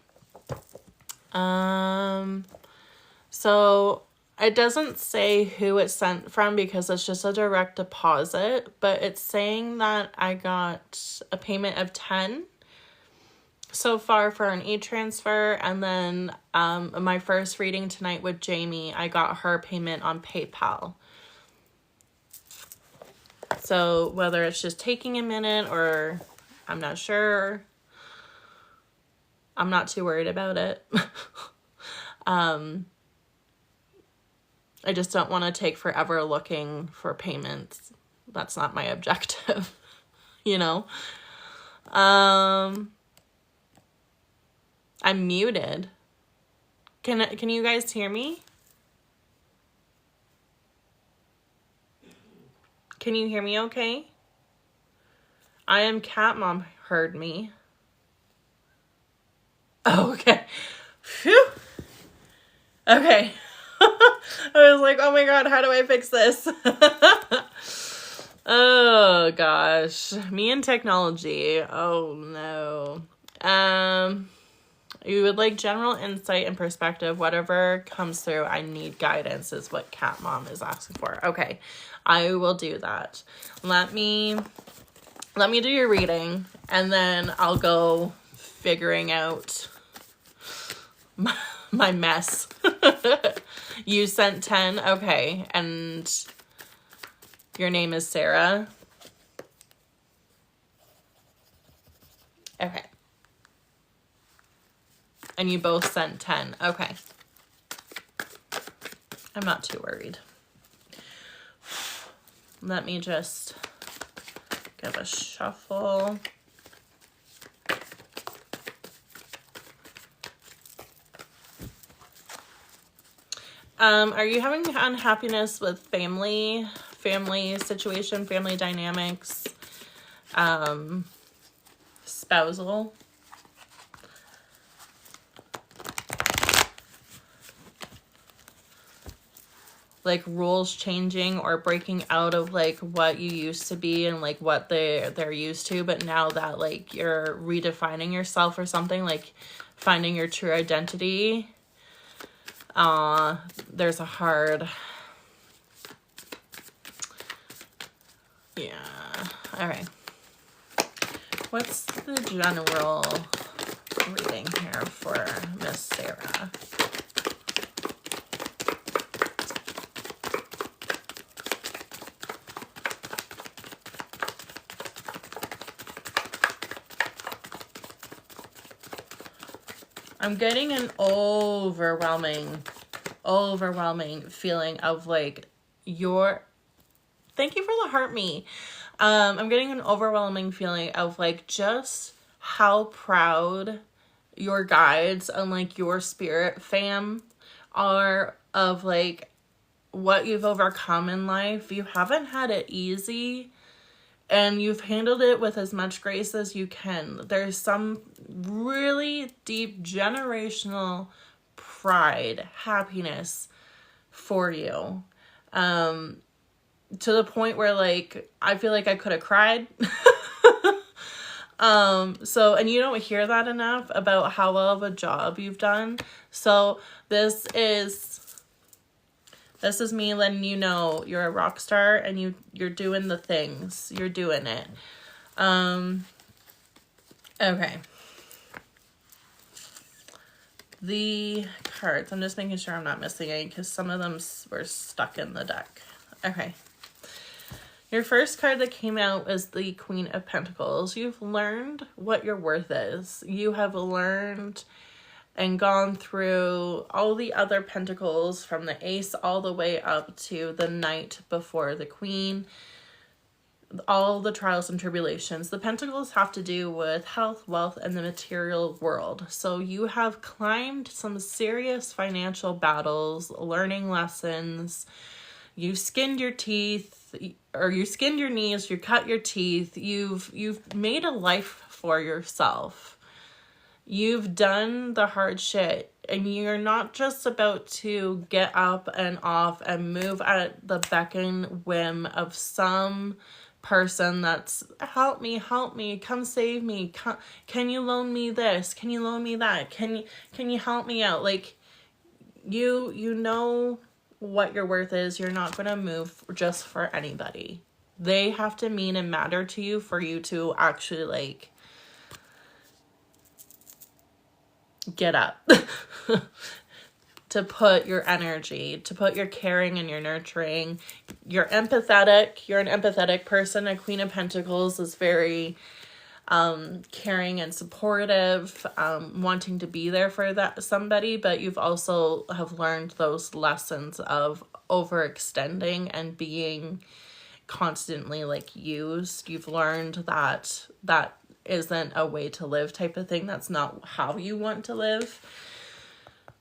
Speaker 1: So it doesn't say who it's sent from because it's just a direct deposit, but it's saying that I got a payment of 10 so far for an e-transfer, and then my first reading tonight with Jamie, I got her payment on PayPal. So whether it's just taking a minute or I'm not sure, I'm not too worried about it. I just don't want to take forever looking for payments. That's not my objective, you know? I'm muted. Can you guys hear me? Can you hear me okay? I am Cat Mom heard me. Oh, okay. Phew. Okay. I was like, oh my god, how do I fix this? Oh gosh. Me and technology. Oh no. You would like general insight and perspective. Whatever comes through, I need guidance is what Cat Mom is asking for. Okay. I will do that. Let me do your reading and then I'll go figuring out my mess. You sent 10. Okay. And your name is Sarah. Okay. And you both sent 10. Okay. I'm not too worried. Let me just give a shuffle. Are you having unhappiness with family situation, family dynamics, spousal? Like rules changing or breaking out of like what you used to be and like what they're used to, but now that like you're redefining yourself or something, like finding your true identity. There's a hard, yeah. All right. What's the general reading here for Miss Sarah? I'm getting an overwhelming feeling of like thank you for the heart me. I'm getting an overwhelming feeling of like just how proud your guides and like your spirit fam are of like what you've overcome in life. You haven't had it easy. And you've handled it with as much grace as you can. There's some really deep generational pride, happiness for you. To the point where like, I feel like I could have cried. And you don't hear that enough about how well of a job you've done. So this is me letting you know you're a rock star and you're doing the things. You're doing it. Okay. The cards. I'm just making sure I'm not missing any because some of them were stuck in the deck. Okay. Your first card that came out was the Queen of Pentacles. You've learned what your worth is. You have learned and gone through all the other pentacles from the Ace all the way up to the Knight before the Queen. All the trials and tribulations. The pentacles have to do with health, wealth, and the material world. So you have climbed some serious financial battles, learning lessons. You've skinned your teeth, or you skinned your knees, you cut your teeth. You've made a life for yourself. You've done the hard shit, and you're not just about to get up and off and move at the beck and whim of some person that's help me, come save me, can you loan me this, can you loan me that, can you help me out? Like you know what your worth is. You're not gonna move just for anybody. They have to mean and matter to you for you to actually like get up. To put your energy, to put your caring and your nurturing. You're empathetic. You're an empathetic person. A Queen of Pentacles is very caring and supportive, wanting to be there for that somebody, but you've also have learned those lessons of overextending and being constantly like used. You've learned that that isn't a way to live type of thing. That's not how you want to live.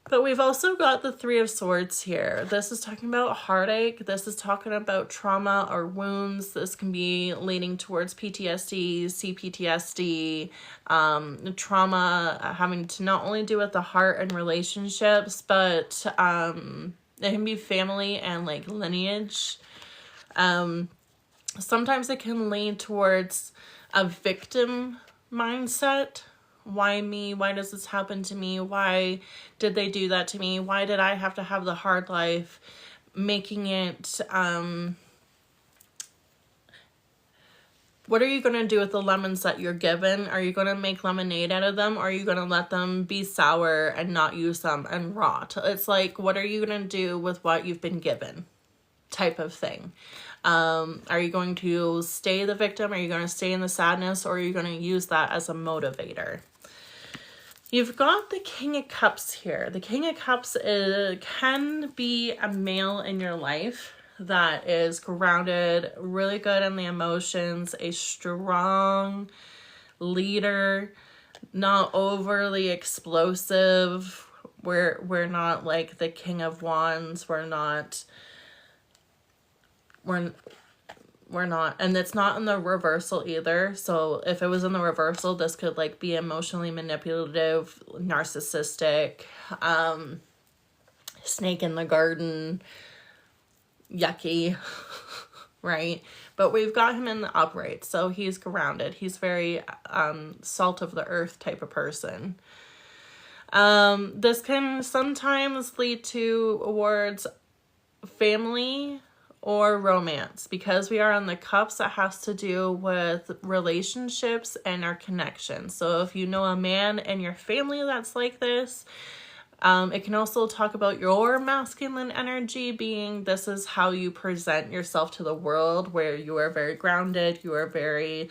Speaker 1: But we've also got the Three of Swords here. This is talking about heartache. This is talking about trauma or wounds. This can be leaning towards PTSD, CPTSD, trauma having to not only do with the heart and relationships, but it can be family and like lineage. Sometimes it can lean towards a victim mindset. Why me? Why does this happen to me? Why did they do that to me? Why did I have to have the hard life? Making it What are you going to do with the lemons that you're given? Are you going to make lemonade out of them? Or are you going to let them be sour and not use them and rot? It's like, what are you going to do with what you've been given? Type of thing. Are you going to stay the victim? Are you going to stay in the sadness? Or are you going to use that as a motivator? You've got the King of Cups here. The King of Cups can be a male in your life that is grounded, really good in the emotions, a strong leader, not overly explosive. We're not like the King of Wands. We're not, and it's not in the reversal either. So if it was in the reversal, this could like be emotionally manipulative, narcissistic, snake in the garden, yucky, right? But we've got him in the upright, so he's grounded. He's very salt of the earth type of person. This can sometimes lead towards family or romance. Because we are on the cups, it has to do with relationships and our connection. So if you know a man in your family that's like this, it can also talk about your masculine energy being, this is how you present yourself to the world, where you are very grounded, you are very,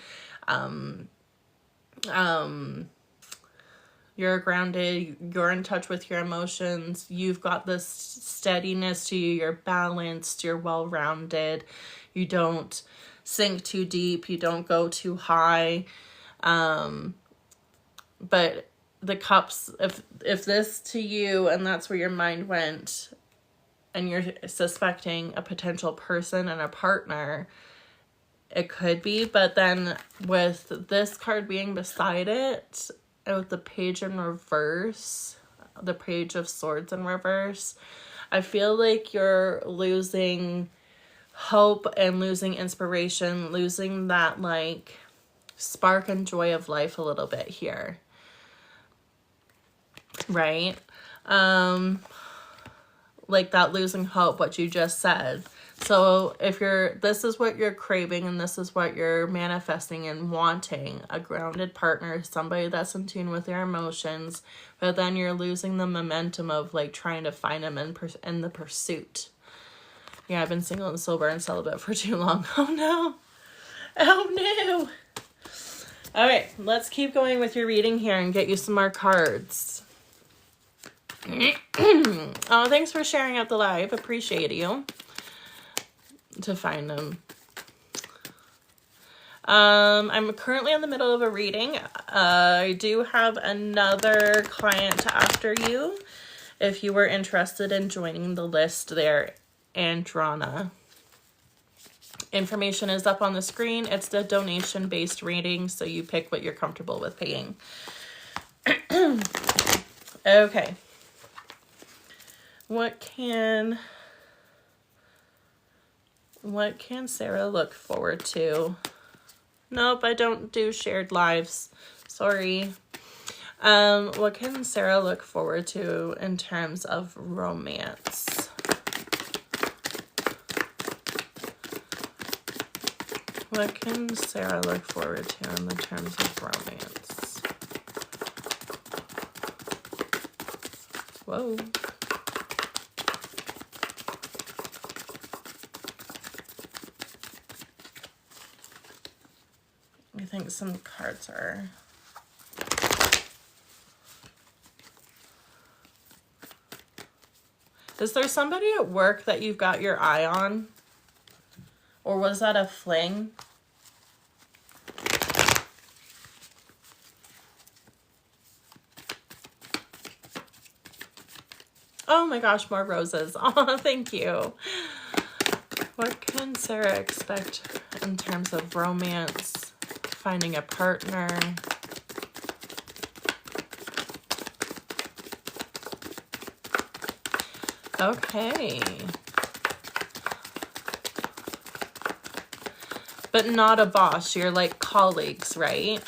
Speaker 1: you're grounded, you're in touch with your emotions, you've got this steadiness to you, you're balanced, you're well-rounded, you don't sink too deep, you don't go too high. But the cups, if this to you, and that's where your mind went, and you're suspecting a potential person and a partner, it could be. But then with this card being beside it, with the page in reverse, the Page of Swords in reverse, I feel like you're losing hope and losing inspiration, losing that like spark and joy of life a little bit here, right? Like that losing hope, what you just said. So if this is what you're craving and this is what you're manifesting and wanting, a grounded partner, somebody that's in tune with their emotions, but then you're losing the momentum of like trying to find them in the pursuit. Yeah, I've been single and sober and celibate for too long. Oh no. Oh no. All right, let's keep going with your reading here and get you some more cards. Oh, thanks for sharing out the live. Appreciate you. To find them. I'm currently in the middle of a reading. I do have another client after you. If you were interested in joining the list there, Androna. Information is up on the screen. It's the donation-based reading, so you pick what you're comfortable with paying. Okay. What can Sarah look forward to? Nope, I don't do shared lives. Sorry. What can Sarah look forward to in terms of romance? What can Sarah look forward to in the terms of romance? Whoa. I think some cards are... Is there somebody at work that you've got your eye on? Or was that a fling? Oh my gosh, more roses. Oh, thank you. What can Sarah expect in terms of romance? Finding a partner? Okay. But not a boss. You're like colleagues, right?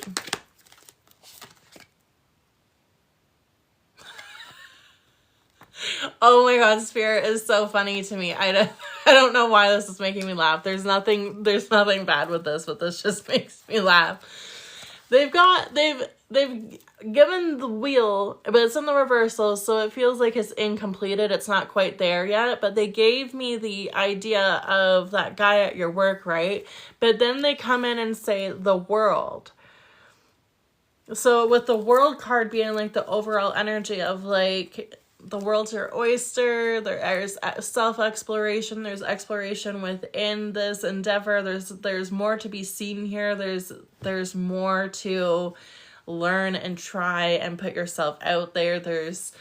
Speaker 1: Oh my God, Spirit is so funny to me. I I don't know why this is making me laugh. There's nothing bad with this, but this just makes me laugh. They've given the wheel, but it's in the reversal, so it feels like it's incompleted. It's not quite there yet, but they gave me the idea of that guy at your work, right? But then they come in and say the world. So with the world card being like the overall energy of like the world's your oyster, there's self-exploration, there's exploration within this endeavor, there's more to be seen here, there's more to learn and try and put yourself out there. There's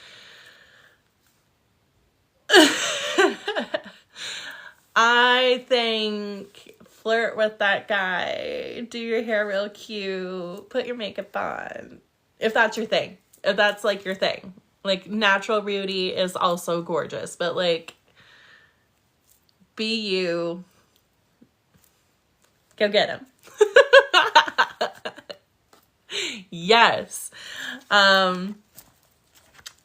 Speaker 1: I think flirt with that guy, do your hair real cute, put your makeup on, if that's your thing, if that's like your thing. Like, natural beauty is also gorgeous, but like, be you. Go get him. Yes.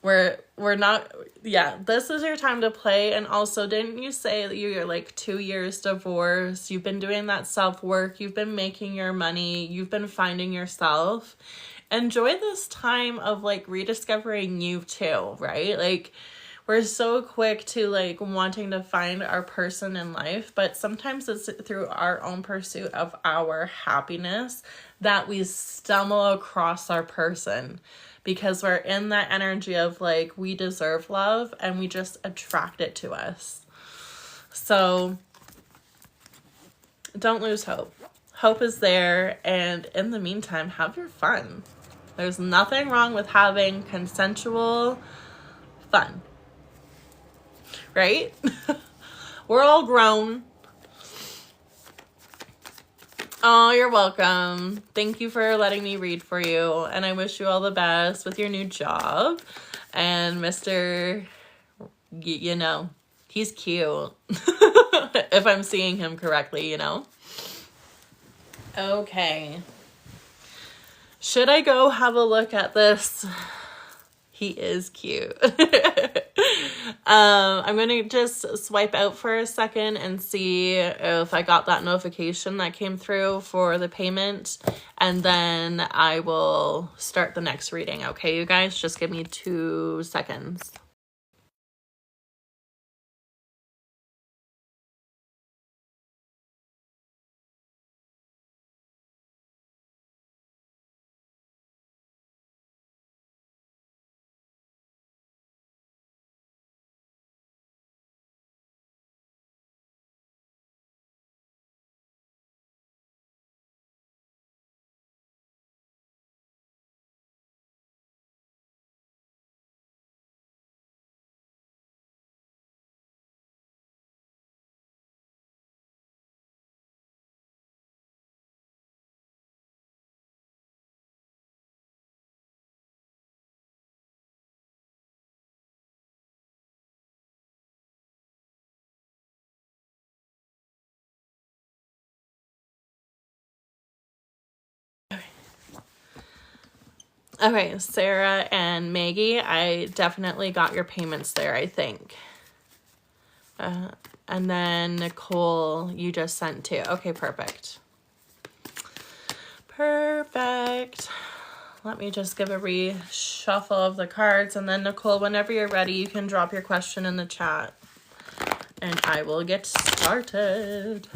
Speaker 1: We're not, yeah, this is your time to play. And also, didn't you say that you're like 2 years divorced? You've been doing that self-work. You've been making your money. You've been finding yourself. Enjoy this time of like rediscovering you too, right? Like, we're so quick to like wanting to find our person in life, but sometimes it's through our own pursuit of our happiness that we stumble across our person, because we're in that energy of like, we deserve love and we just attract it to us. So don't lose hope. Hope is there, and in the meantime, have your fun. There's nothing wrong with having consensual fun, right? We're all grown. Oh, you're welcome. Thank you for letting me read for you, and I wish you all the best with your new job. And Mr., you know, he's cute. If I'm seeing him correctly, you know. Okay. Should I go have a look at this? He is cute. I'm going to just swipe out for a second and see if I got that notification that came through for the payment. And then I will start the next reading. Okay, you guys? Just give me 2 seconds. Okay, Sarah and Maggie, I definitely got your payments there, I think. And then Nicole, you just sent too. Okay, perfect. Perfect. Let me just give a reshuffle of the cards. And then Nicole, whenever you're ready, you can drop your question in the chat. And I will get started.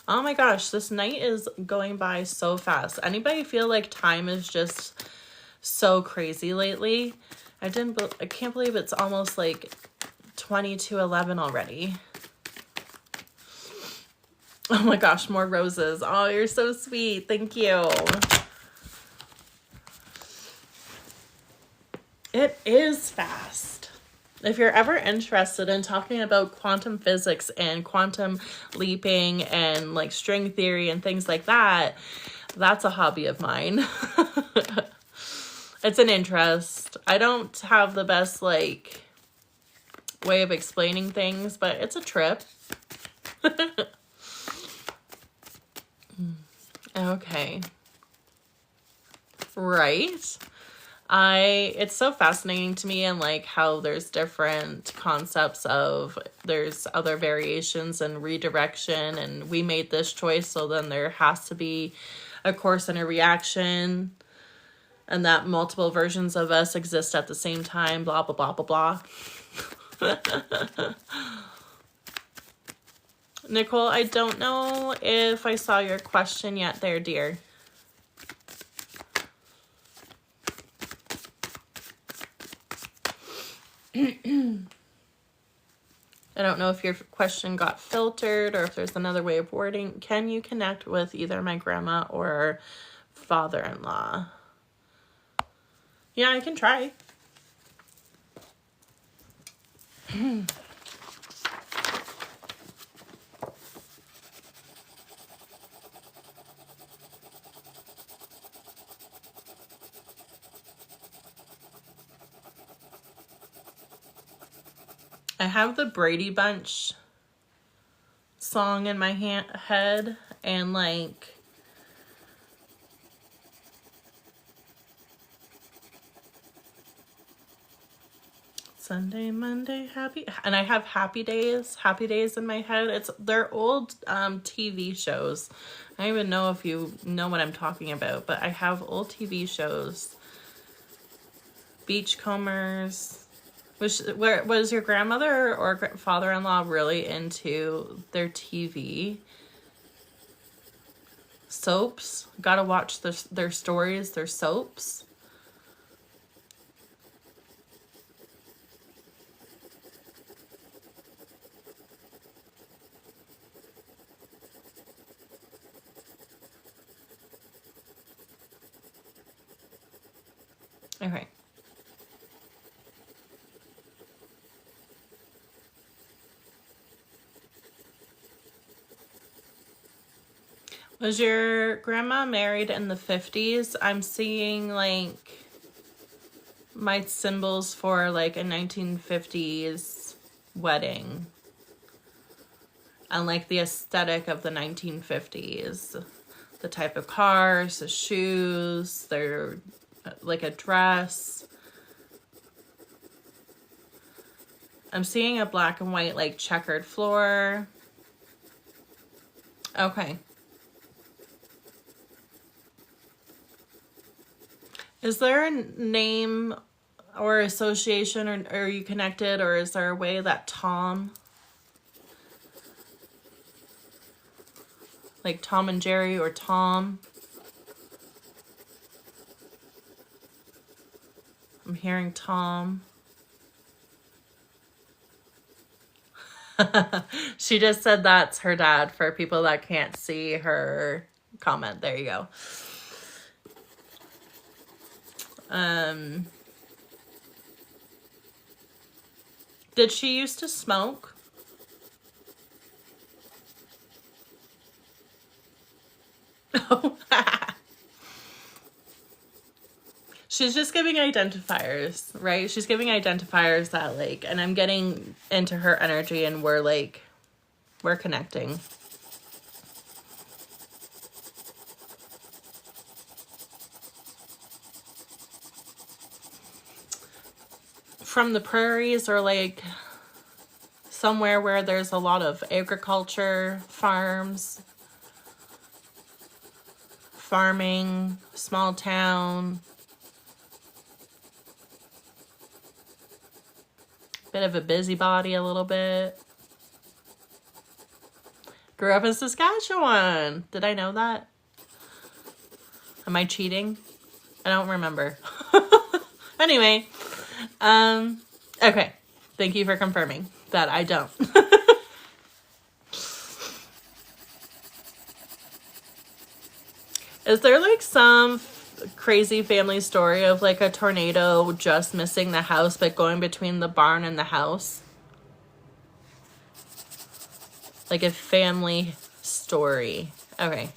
Speaker 1: Oh my gosh, this night is going by so fast. Anybody feel like time is just so crazy lately? I can't believe it's almost like 20 to 11 already. Oh my gosh, more roses. Oh, you're so sweet. Thank you. It is fast. If you're ever interested in talking about quantum physics and quantum leaping and like string theory and things like that, that's a hobby of mine. It's an interest. I don't have the best like way of explaining things, but it's a trip. Okay. Right. It's so fascinating to me, and like how there's different concepts of there's other variations and redirection, and we made this choice, so then there has to be a course and a reaction, and that multiple versions of us exist at the same time, blah, blah, blah, blah, blah. Nicole, I don't know if I saw your question yet there, dear. I don't know if your question got filtered or if there's another way of wording. Can you connect with either my grandma or father-in-law? Yeah, I can try. I have the Brady Bunch song in my head, and like Sunday, Monday, happy, and I have Happy Days in my head. They're old TV shows. I don't even know if you know what I'm talking about, but I have old TV shows. Beachcombers. Was your grandmother or father-in-law really into their TV? Soaps. Gotta watch their stories, their soaps. Okay. Was your grandma married in the 50s? I'm seeing like my symbols for like a 1950s wedding. And like the aesthetic of the 1950s. The type of cars, the shoes, their like a dress. I'm seeing a black and white like checkered floor. Okay. Is there a name or association, or are you connected, or is there a way that Tom, like Tom and Jerry or Tom? I'm hearing Tom. She just said that's her dad for people that can't see her comment. There you go. Did she used to smoke? Oh. She's just giving identifiers, right? She's giving identifiers that like, and I'm getting into her energy, and we're connecting. From the prairies, or like somewhere where there's a lot of agriculture, farms, farming, small town. Bit of a busybody a little bit. Grew up in Saskatchewan. Did I know that? Am I cheating? I don't remember. Anyway. Okay. Thank you for confirming that I don't. Is there like some crazy family story of like a tornado just missing the house but going between the barn and the house? Like a family story. Okay.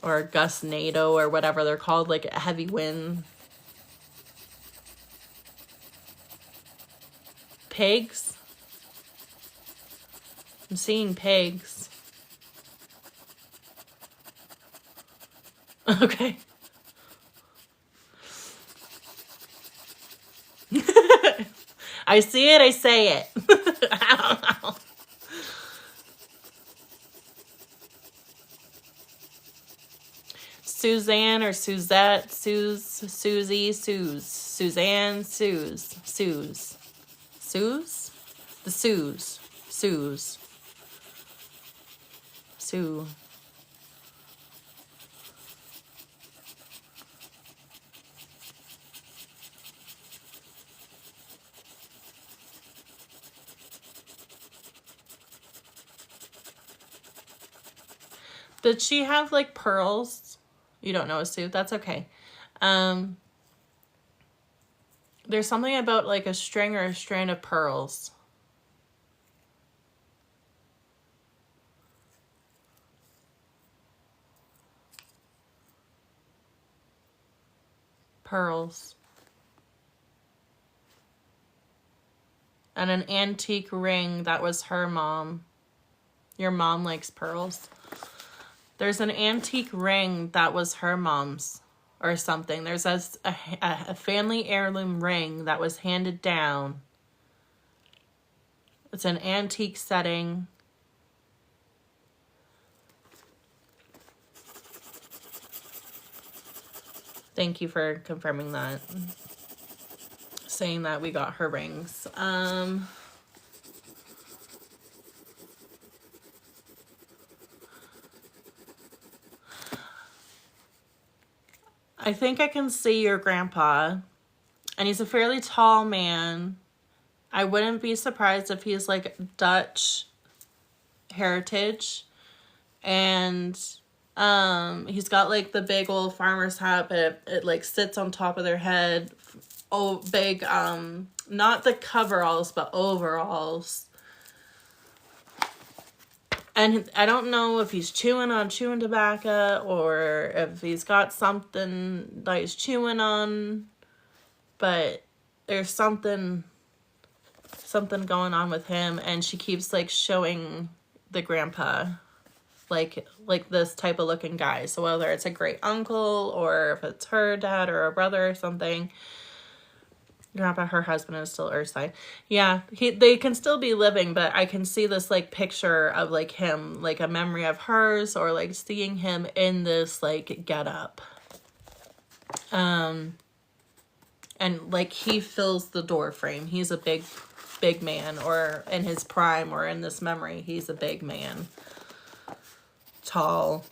Speaker 1: Or a gustnado or whatever they're called, like a heavy wind. Pigs? I'm seeing pigs. Okay. I see it, I say it. I don't know. Suzanne or Suzette, Susie, Suzanne, Suze, the Suze, Sue. Did she have like pearls? You don't know, Sue. That's okay. There's something about like a string or a strand of pearls. Pearls. And an antique ring that was her mom. Your mom likes pearls. There's an antique ring that was her mom's or something. There's a family heirloom ring that was handed down. It's an antique setting. Thank you for confirming that. Saying that we got her rings. I think I can see your grandpa, and he's a fairly tall man. I wouldn't be surprised if he's like Dutch heritage, and he's got like the big old farmer's hat, but it like sits on top of their head. Oh, big, not the coveralls, but overalls. And I don't know if he's chewing tobacco or if he's got something that he's chewing on, but there's something going on with him, and she keeps like showing the grandpa like this type of looking guy. So whether it's a great uncle or if it's her dad or a brother or something. Grandpa, her husband, is still Earthside. Yeah, they can still be living, but I can see this like picture of like him, like a memory of hers, or like seeing him in this like getup. And like he fills the door frame. He's a big man, or in his prime, or in this memory, he's a big man. Tall.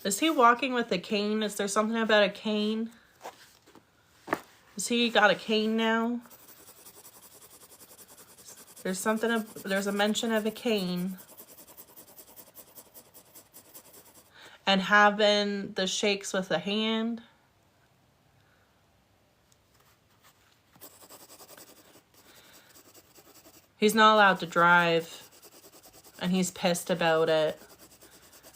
Speaker 1: Is he walking with a cane? Is there something about a cane? Has he got a cane now? There's a mention of a cane. And having the shakes with a hand. He's not allowed to drive. And he's pissed about it.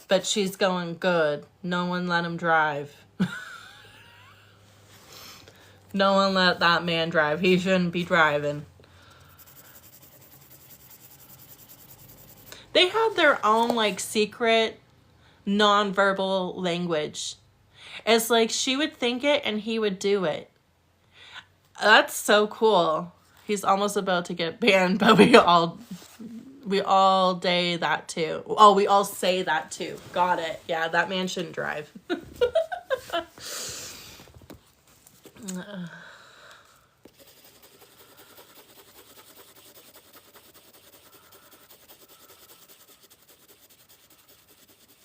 Speaker 1: But she's going, good. No one let him drive. No one let that man drive. He shouldn't be driving. They had their own, like, secret, non-verbal language. It's like she would think it and he would do it. That's so cool. He's almost about to get banned, but we all day that too. Oh, we all say that too. Got it. Yeah, that man shouldn't drive.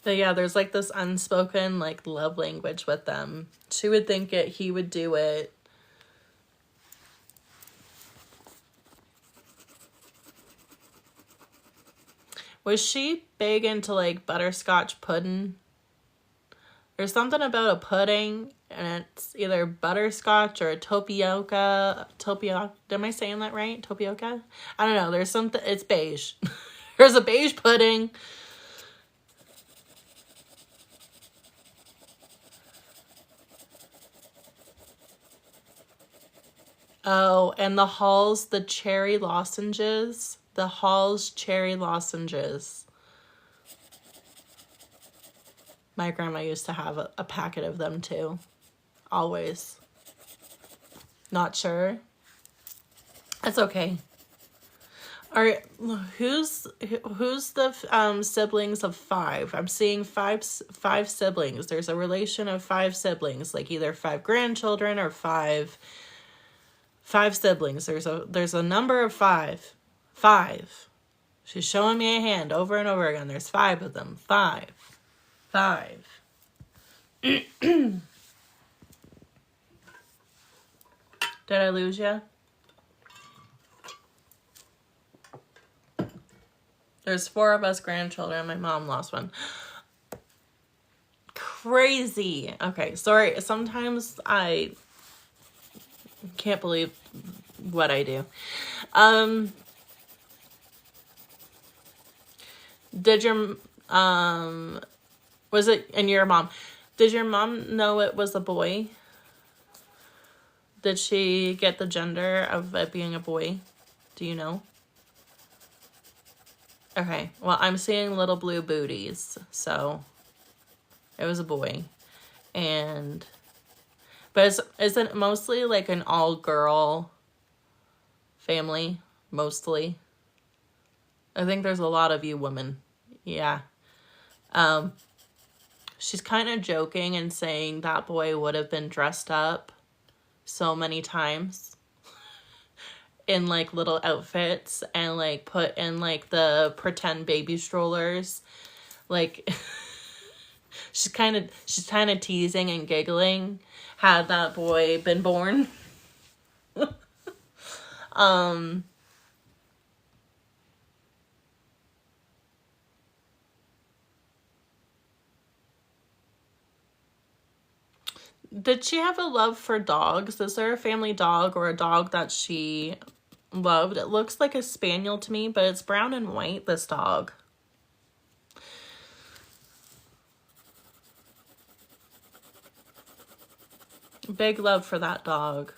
Speaker 1: But yeah, there's like this unspoken like love language with them. She would think it, he would do it. Was she big into like butterscotch pudding? There's something about a pudding, and it's either butterscotch or a tapioca. Am I saying that right? Tapioca? I don't know. There's something. It's beige. There's a beige pudding. Oh, and the Hall's, the cherry lozenges. The Hall's cherry lozenges. My grandma used to have a packet of them too. Always. Not sure. That's okay. All right, who's the siblings of 5? I'm seeing five siblings. There's a relation of 5 siblings, like either 5 grandchildren or five siblings. There's a number of 5. 5. She's showing me a hand over and over again. There's 5 of them. 5. 5. Did I lose you? There's 4 of us grandchildren. My mom lost one. Crazy. Okay, sorry. Sometimes I can't believe what I do. Did your was it and your mom? Did your mom know it was a boy? Did she get the gender of it being a boy? Do you know? Okay, well, I'm seeing little blue booties, so it was a boy. But isn't it mostly like an all-girl family? Mostly. I think there's a lot of you women. Yeah. She's kind of joking and saying that boy would have been dressed up so many times in like little outfits and like put in like the pretend baby strollers. Like she's kind of teasing and giggling had that boy been born. Did she have a love for dogs? Is there a family dog or a dog that she loved? It looks like a spaniel to me, but it's brown and white, this dog. Big love for that dog.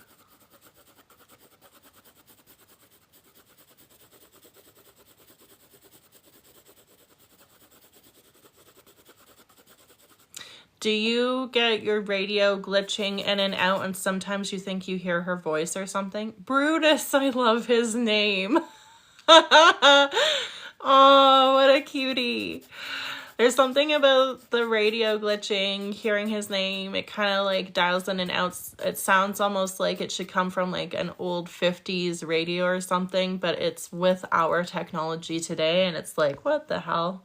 Speaker 1: Do you get your radio glitching in and out and sometimes you think you hear her voice or something? Brutus, I love his name. Oh, what a cutie. There's something about the radio glitching, hearing his name, it kind of like dials in and out. It sounds almost like it should come from like an old 50s radio or something, but it's with our technology today and it's like, what the hell?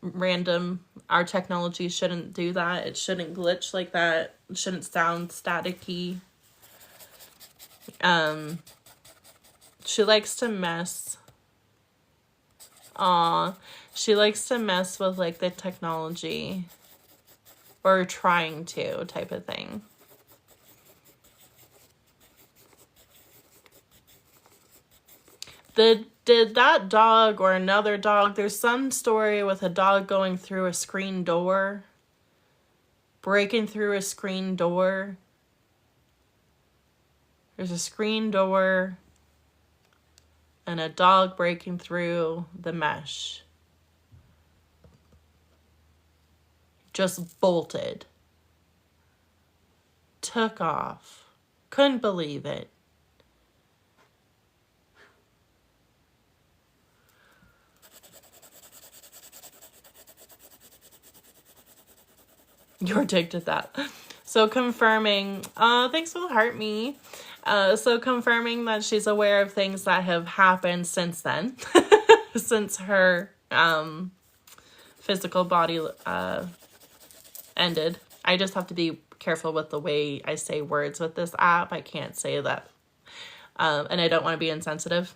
Speaker 1: Random. Our technology shouldn't do that. It shouldn't glitch like that. It shouldn't sound staticky. She likes to mess. Aw. She likes to mess with like the technology. Or trying to type of thing. Did that dog or another dog, there's some story with a dog going through a screen door, breaking through a screen door. There's a screen door and a dog breaking through the mesh. Just bolted. Took off. Couldn't believe it. You're addicted to that. So confirming, thanks for the heart me. So confirming that she's aware of things that have happened since then. Since her physical body ended. I just have to be careful with the way I say words with this app. I can't say that. And I don't want to be insensitive.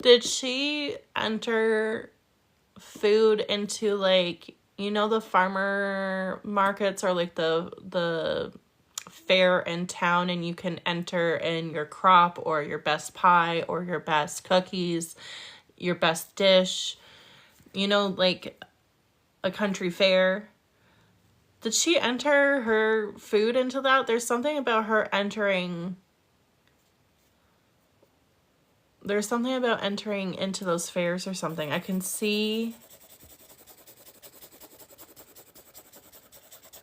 Speaker 1: Did she enter food into like, you know, the farmer markets or like the fair in town and you can enter in your crop or your best pie or your best cookies, your best dish? you know, like a country fair. Did she enter her food into that? There's something about her entering. There's something about entering into those fairs or something. I can see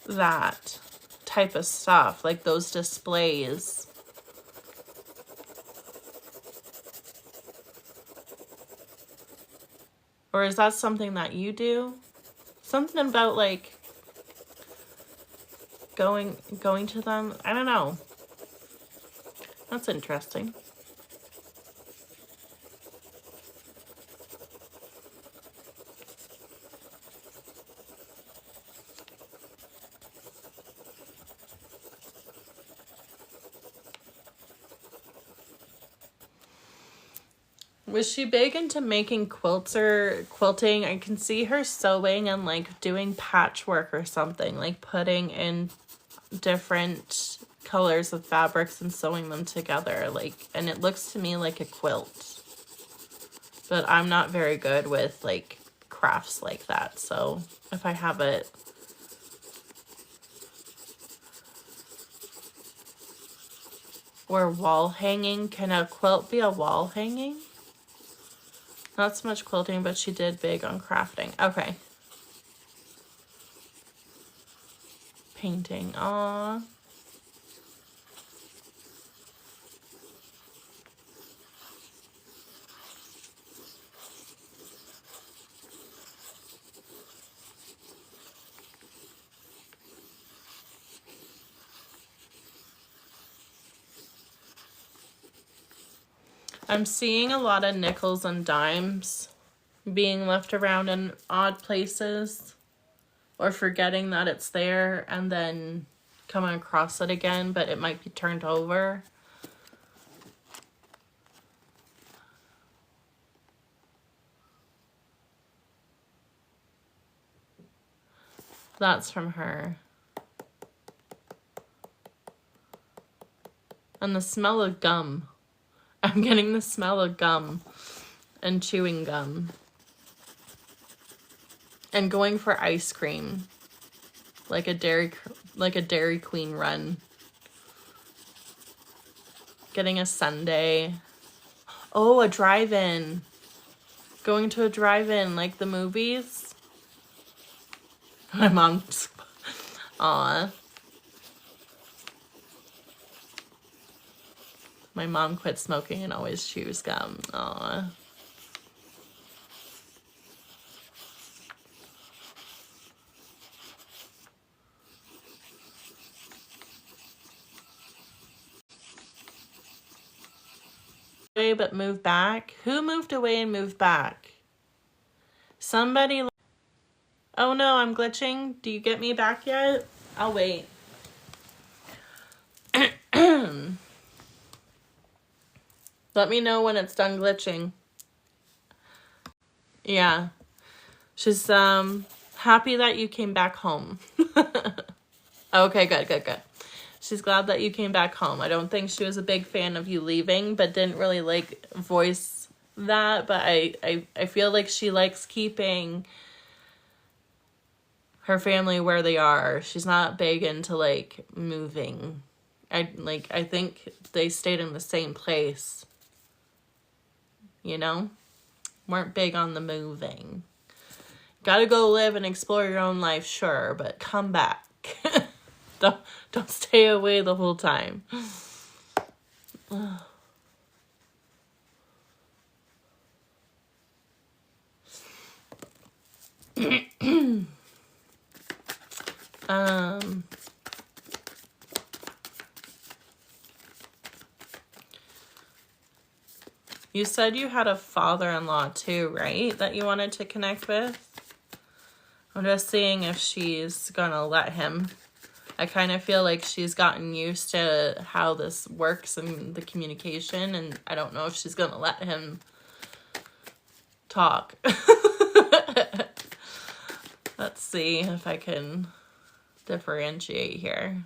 Speaker 1: that type of stuff, like those displays. Or is that something that you do? Something about like going to them. I don't know. That's interesting. Was she big into making quilts or quilting? I can see her sewing and like doing patchwork or something, like putting in different colors of fabrics and sewing them together, like, and it looks to me like a quilt. But I'm not very good with like crafts like that, so if I have it. Or wall hanging. Can a quilt be a wall hanging? Not so much quilting, but she did big on crafting. Okay. Painting. Aww. I'm seeing a lot of nickels and dimes being left around in odd places, or forgetting that it's there and then coming across it again, but it might be turned over. That's from her. And the smell of gum. I'm getting the smell of gum and chewing gum. And going for ice cream. Like a Dairy Queen run. Getting a sundae. Oh, a drive-in. Going to a drive-in, like the movies. My mom's... Aw. My mom quit smoking and always chews gum. Aw. But move back? Who moved away and moved back? Somebody... Oh no, I'm glitching. Do you get me back yet? I'll wait. Let me know when it's done glitching. Yeah. She's happy that you came back home. Okay, good. She's glad that you came back home. I don't think she was a big fan of you leaving, but didn't really like voice that. But I feel like she likes keeping her family where they are. She's not big into like moving. I think they stayed in the same place. You know? Weren't big on the moving. Gotta go live and explore your own life, sure, but come back. Don't stay away the whole time. You said you had a father-in-law too, right? That you wanted to connect with? I'm just seeing if she's gonna let him. I kind of feel like she's gotten used to how this works and the communication, and I don't know if she's gonna let him talk. Let's see if I can differentiate here.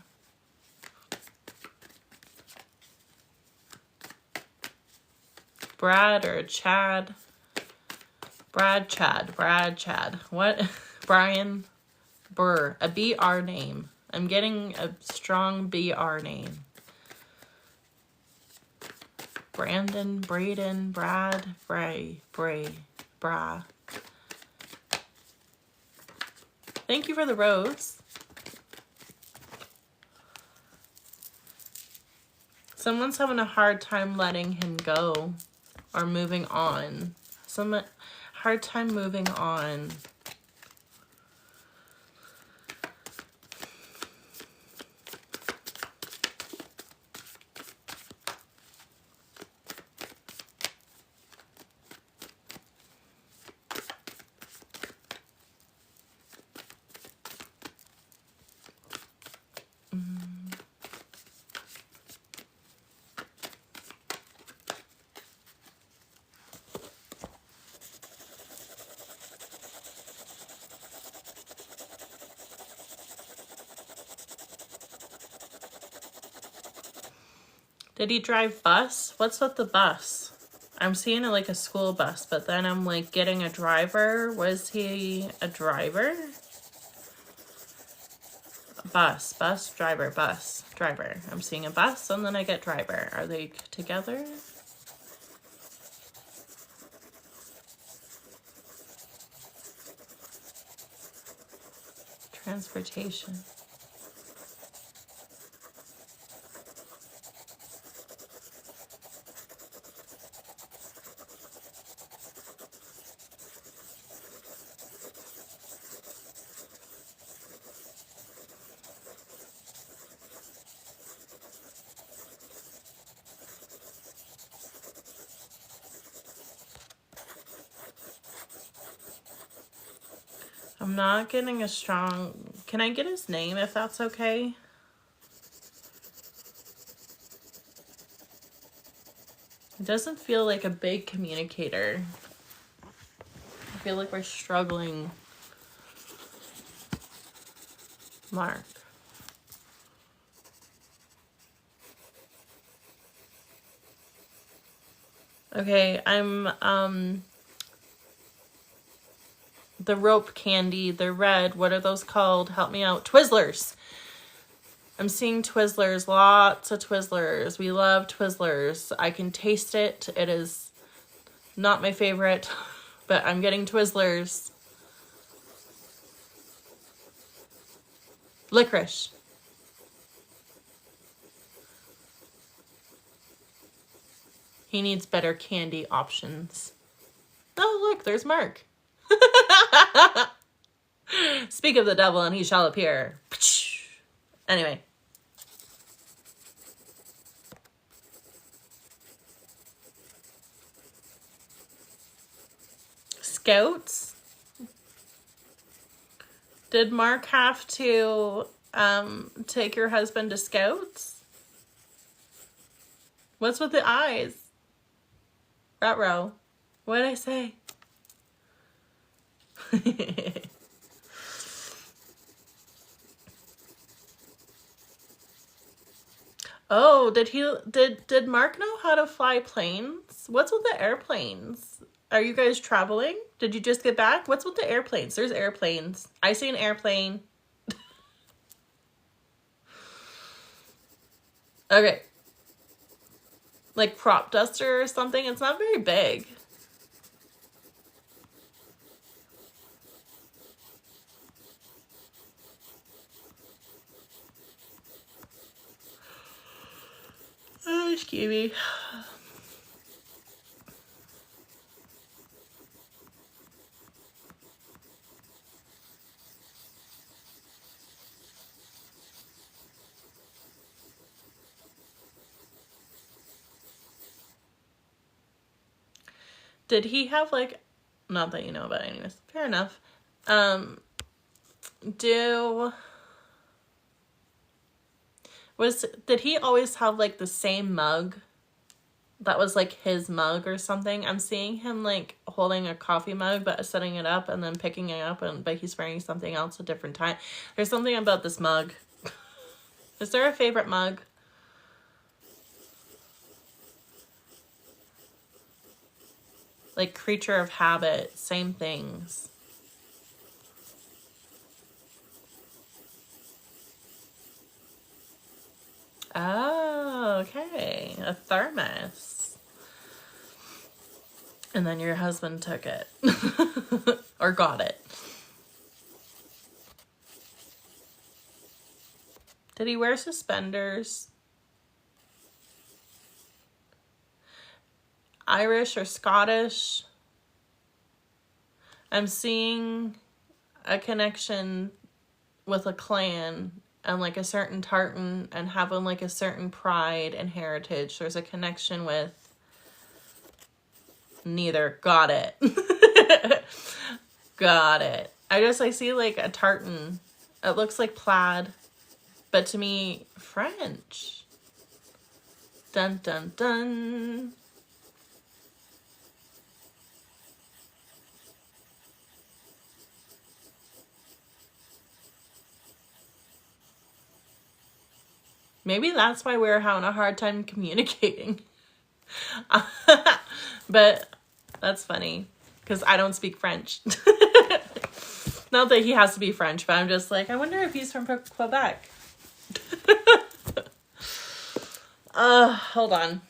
Speaker 1: Brad or Chad. Brad Chad. What? Brian Burr. A BR name. I'm getting a strong BR name. Brandon, Braden, Brad, Bray, Bra. Thank you for the rose. Someone's having a hard time letting him go or moving on. Some hard time moving on. Did he drive bus? What's with the bus? I'm seeing it like a school bus, but then I'm like getting a driver. Was he a driver? Bus, driver. I'm seeing a bus and then I get driver. Are they together? Transportation. I'm not getting a strong... Can I get his name if that's okay? It doesn't feel like a big communicator. I feel like we're struggling. Mark. Okay, I'm, the rope candy, the red, what are those called? Help me out. Twizzlers. I'm seeing Twizzlers, lots of Twizzlers. We love Twizzlers. I can taste it. It is not my favorite, but I'm getting Twizzlers. Licorice. He needs better candy options. Oh, look, there's Mark. Speak of the devil and he shall appear. Anyway. Scouts? Did Mark have to take your husband to Scouts? What's with the eyes? Ruh-roh. What did I say? Oh, did Mark know how to fly planes? What's with the airplanes? Are you guys traveling? Did you just get back? What's with the airplanes? There's airplanes. I see an airplane. Okay. Like prop duster or something. It's not very big. Oh, excuse me. Did he have like, not that you know about anyways, fair enough. Did he always have like the same mug? That was like his mug or something. I'm seeing him like holding a coffee mug, but setting it up and then picking it up, but he's wearing something else a different time. There's something about this mug. Is there a favorite mug? Like creature of habit, same things. Oh, okay. A thermos. And then your husband took it. Or got it. Did he wear suspenders? Irish or Scottish? I'm seeing a connection with a clan and like a certain tartan and having like a certain pride and heritage. There's a connection with neither. Got it. Got it. I see like a tartan. It looks like plaid, but to me, French. Dun dun dun. Maybe that's why we're having a hard time communicating. But that's funny because I don't speak French. Not that he has to be French, but I'm just like, I wonder if he's from Quebec. Hold on.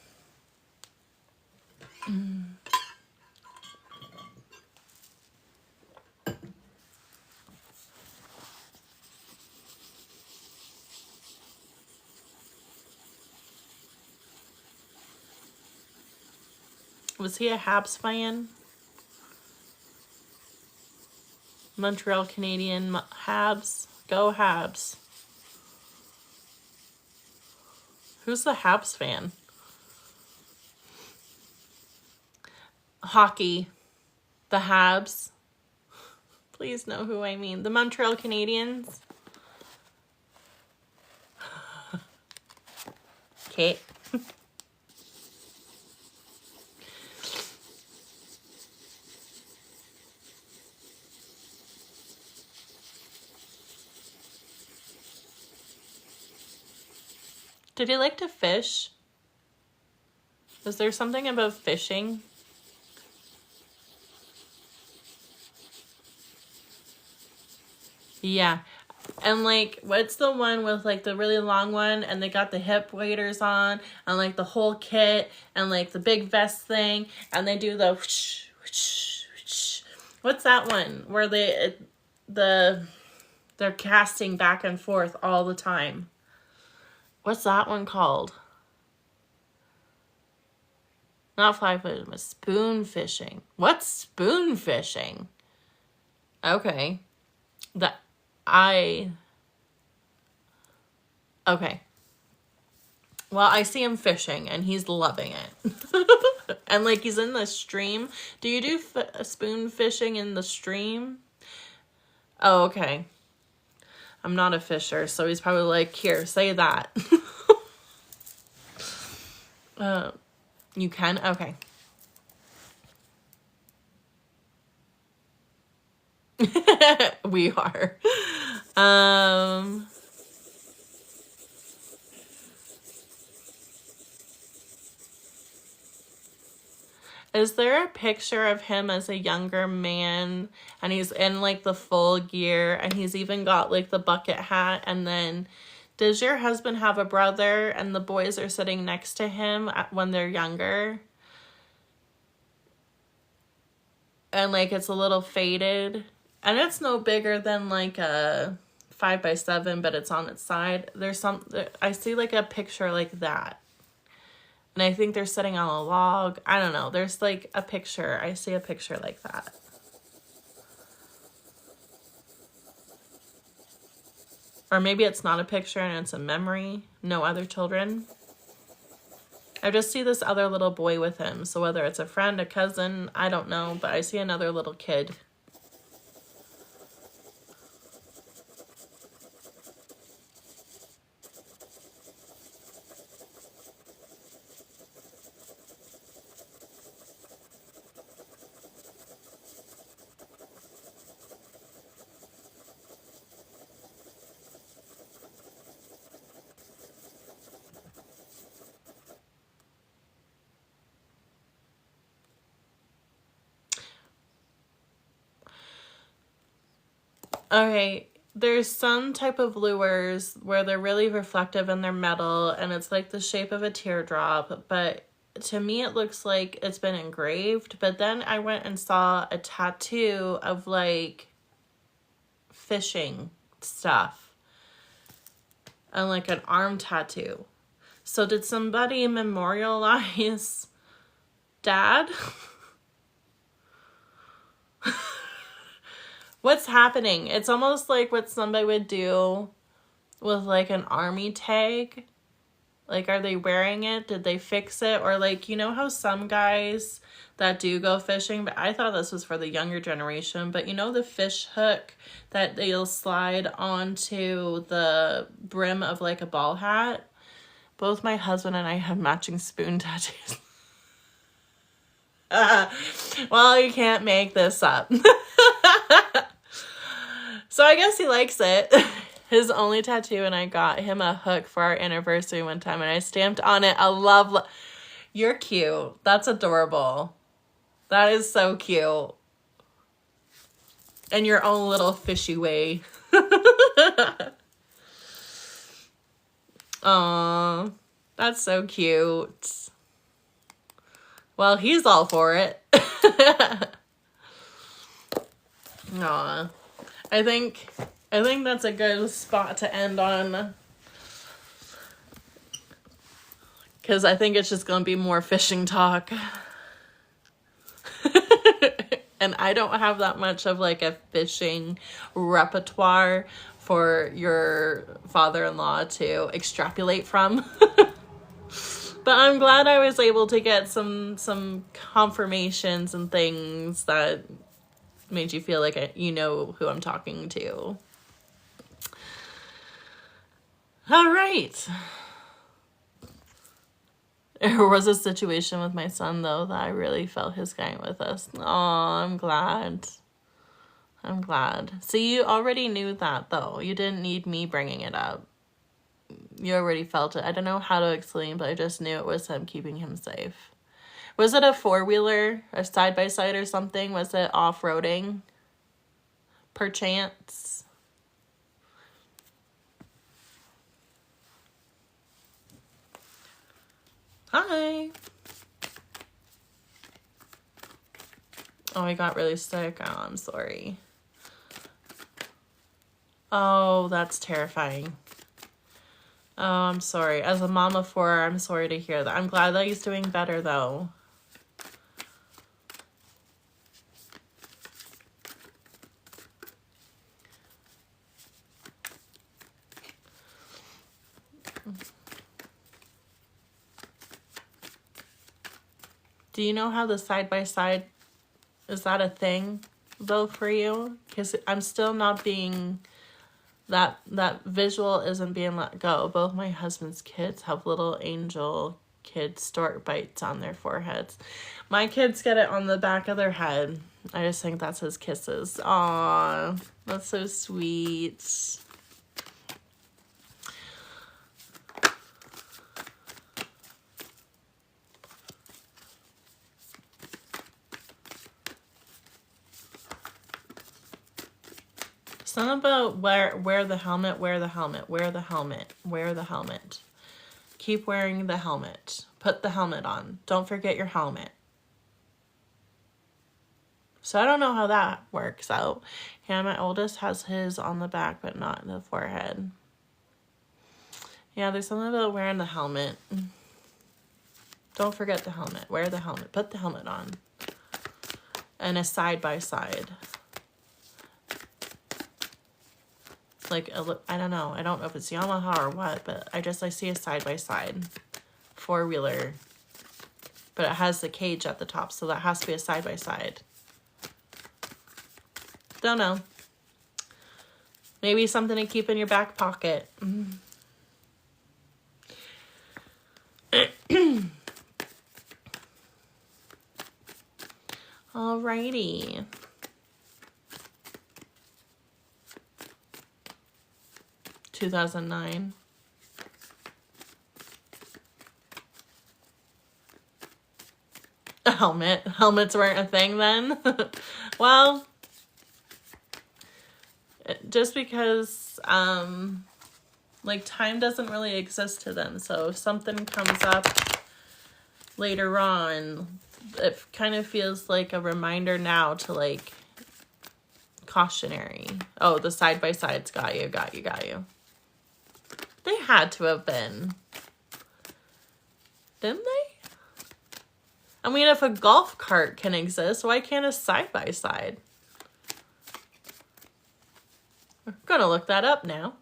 Speaker 1: Was he a Habs fan? Montreal Canadian Habs. Go Habs. Who's the Habs fan? Hockey. The Habs. Please know who I mean. The Montreal Canadiens. Okay. Did he like to fish? Was there something about fishing? Yeah. And like, what's the one with like the really long one and they got the hip waders on and like the whole kit and like the big vest thing and they do the whoosh, whoosh, whoosh. What's that one where they're casting back and forth all the time? What's that one called? Not fly fishing, but spoon fishing. What's spoon fishing? Okay. Okay. Well, I see him fishing and he's loving it. And like he's in the stream. Do you do spoon fishing in the stream? Oh, okay. I'm not a fisher, so he's probably like, here, say that. You can? Okay. We are. Is there a picture of him as a younger man and he's in like the full gear and he's even got like the bucket hat? And then does your husband have a brother and the boys are sitting next to him when they're younger? And like it's a little faded and it's no bigger than like a 5x7, but it's on its side. I see like a picture like that. And I think they're sitting on a log. I don't know. There's like a picture. I see a picture like that. Or maybe it's not a picture and it's a memory. No other children. I just see this other little boy with him. So whether it's a friend, a cousin, I don't know. But I see another little kid. Okay, there's some type of lures where they're really reflective and they're metal and it's like the shape of a teardrop, but to me it looks like it's been engraved. But then I went and saw a tattoo of like fishing stuff and like an arm tattoo. So did somebody memorialize Dad? What's happening? It's almost like what somebody would do with like an army tag. Like, are they wearing it? Did they fix it? Or like, you know how some guys that do go fishing, but I thought this was for the younger generation, but you know the fish hook that they'll slide onto the brim of like a ball hat? Both my husband and I have matching spoon tattoos. Well, you can't make this up. So I guess he likes it. His only tattoo, and I got him a hook for our anniversary one time, and I stamped on it a love. You're cute. That's adorable. That is so cute. In your own little fishy way. Aw, that's so cute. Well, he's all for it. Aw. I think that's a good spot to end on. Because I think it's just going to be more fishing talk. And I don't have that much of like a fishing repertoire for your father-in-law to extrapolate from. But I'm glad I was able to get some confirmations and things that made you feel like you know who I'm talking to. All right. There was a situation with my son, though, that I really felt his going with us. Oh, I'm glad. I'm glad. See, you already knew that, though. You didn't need me bringing it up. You already felt it. I don't know how to explain, but I just knew it was him keeping him safe. Was it a four-wheeler, a side-by-side or something? Was it off-roading? Perchance. Hi. Oh, I got really sick. Oh, I'm sorry. Oh, that's terrifying. Oh, I'm sorry. As a mom of four, I'm sorry to hear that. I'm glad that he's doing better, though. Do you know how the side-by-side, is that a thing, though, for you? Because I'm still not being, that visual isn't being let go. Both my husband's kids have little angel kid stork bites on their foreheads. My kids get it on the back of their head. I just think that's his kisses. Aw, that's so sweet. Something about wear the helmet, wear the helmet, wear the helmet, wear the helmet. Keep wearing the helmet. Put the helmet on. Don't forget your helmet. So I don't know how that works out. Yeah, my oldest has his on the back, but not in the forehead. Yeah, there's something about wearing the helmet. Don't forget the helmet. Wear the helmet. Put the helmet on. And a side-by-side. Like, I don't know. I don't know if it's Yamaha or what, but I see a side-by-side. Four-wheeler. But it has the cage at the top, so that has to be a side-by-side. Don't know. Maybe something to keep in your back pocket. Alrighty. (2009). A helmet. Helmets weren't a thing then. Well, Just because, like, time doesn't really exist to them. So if something comes up later on, it kind of feels like a reminder now to, like, cautionary. Oh, the side-by-sides got you, got you, got you. They had to have been. Didn't they? I mean, if a golf cart can exist, why can't a side-by-side? I'm gonna look that up now.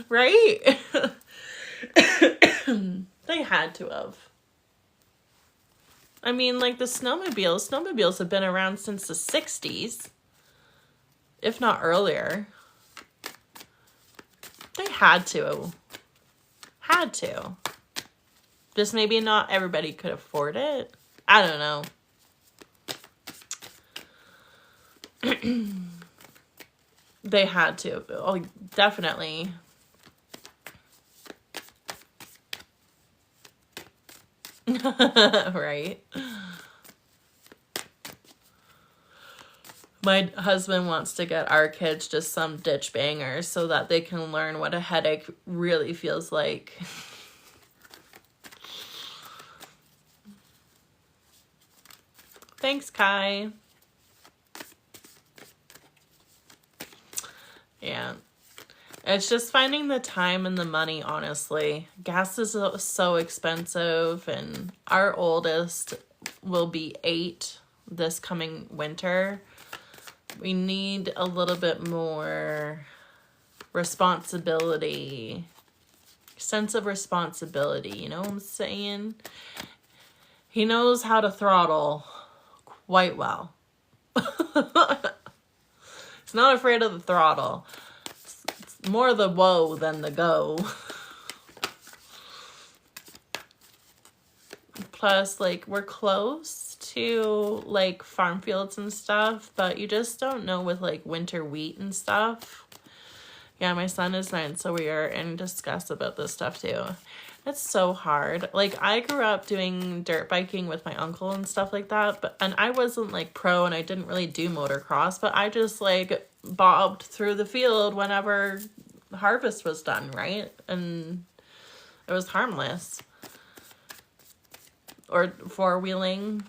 Speaker 1: Right? They had to have. I mean, like the snowmobiles have been around since the 60s, if not earlier. They had to. Had to. Just maybe not everybody could afford it. I don't know. They had to. Oh, definitely. Right. My husband wants to get our kids just some ditch bangers so that they can learn what a headache really feels like. Thanks, Kai. Yeah. It's just finding the time and the money, honestly. Gas is so expensive, and our oldest will be 8 this coming winter. We need a little bit more responsibility, sense of responsibility, you know what I'm saying? He knows how to throttle quite well. He's not afraid of the throttle. It's more the whoa than the go. Plus, like, we're close to, like, farm fields and stuff, but you just don't know with, like, winter wheat and stuff. Yeah, my son is 9, so we are in discuss about this stuff, too. It's so hard. Like, I grew up doing dirt biking with my uncle and stuff like that, and I wasn't, like, pro, and I didn't really do motocross, but I just, like, bobbed through the field whenever harvest was done, right? And it was harmless. Or four-wheeling.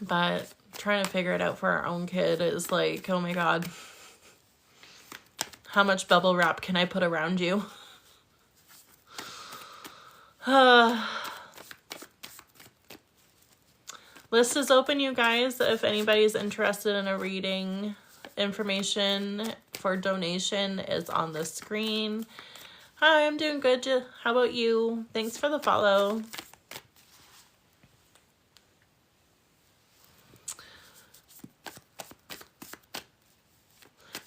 Speaker 1: But trying to figure it out for our own kid is like, oh my god. How much bubble wrap can I put around you? List is open, you guys. If anybody's interested in a reading, information for donation is on the screen. Hi, I'm doing good. How about you? Thanks for the follow.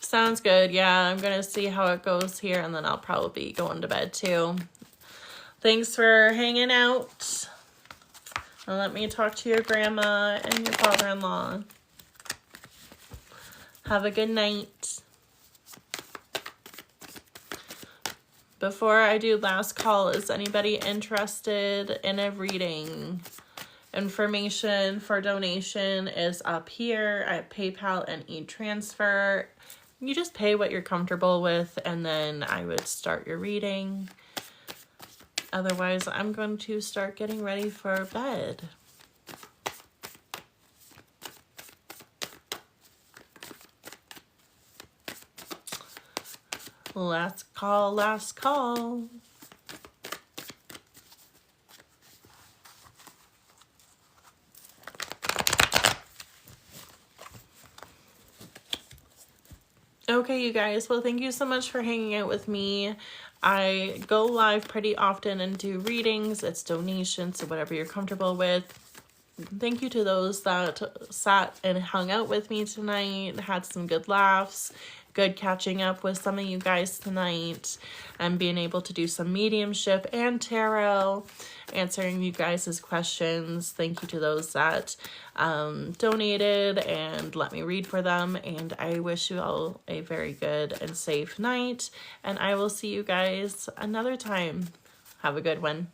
Speaker 1: Sounds good. Yeah, I'm going to see how it goes here, and then I'll probably be going to bed too. Thanks for hanging out. And let me talk to your grandma and your father-in-law. Have a good night. Before I do last call, is anybody interested in a reading? Information for donation is up here at PayPal and e-transfer. You just pay what you're comfortable with, and then I would start your reading. Otherwise, I'm going to start getting ready for bed. Last call, last call. Okay, you guys. Well, thank you so much for hanging out with me. I go live pretty often and do readings. It's donations, so whatever you're comfortable with. Thank you to those that sat and hung out with me tonight, had some good laughs, good catching up with some of you guys tonight, and being able to do some mediumship and tarot, answering you guys' questions. Thank you to those that donated and let me read for them, and I wish you all a very good and safe night, and I will see you guys another time. Have a good one.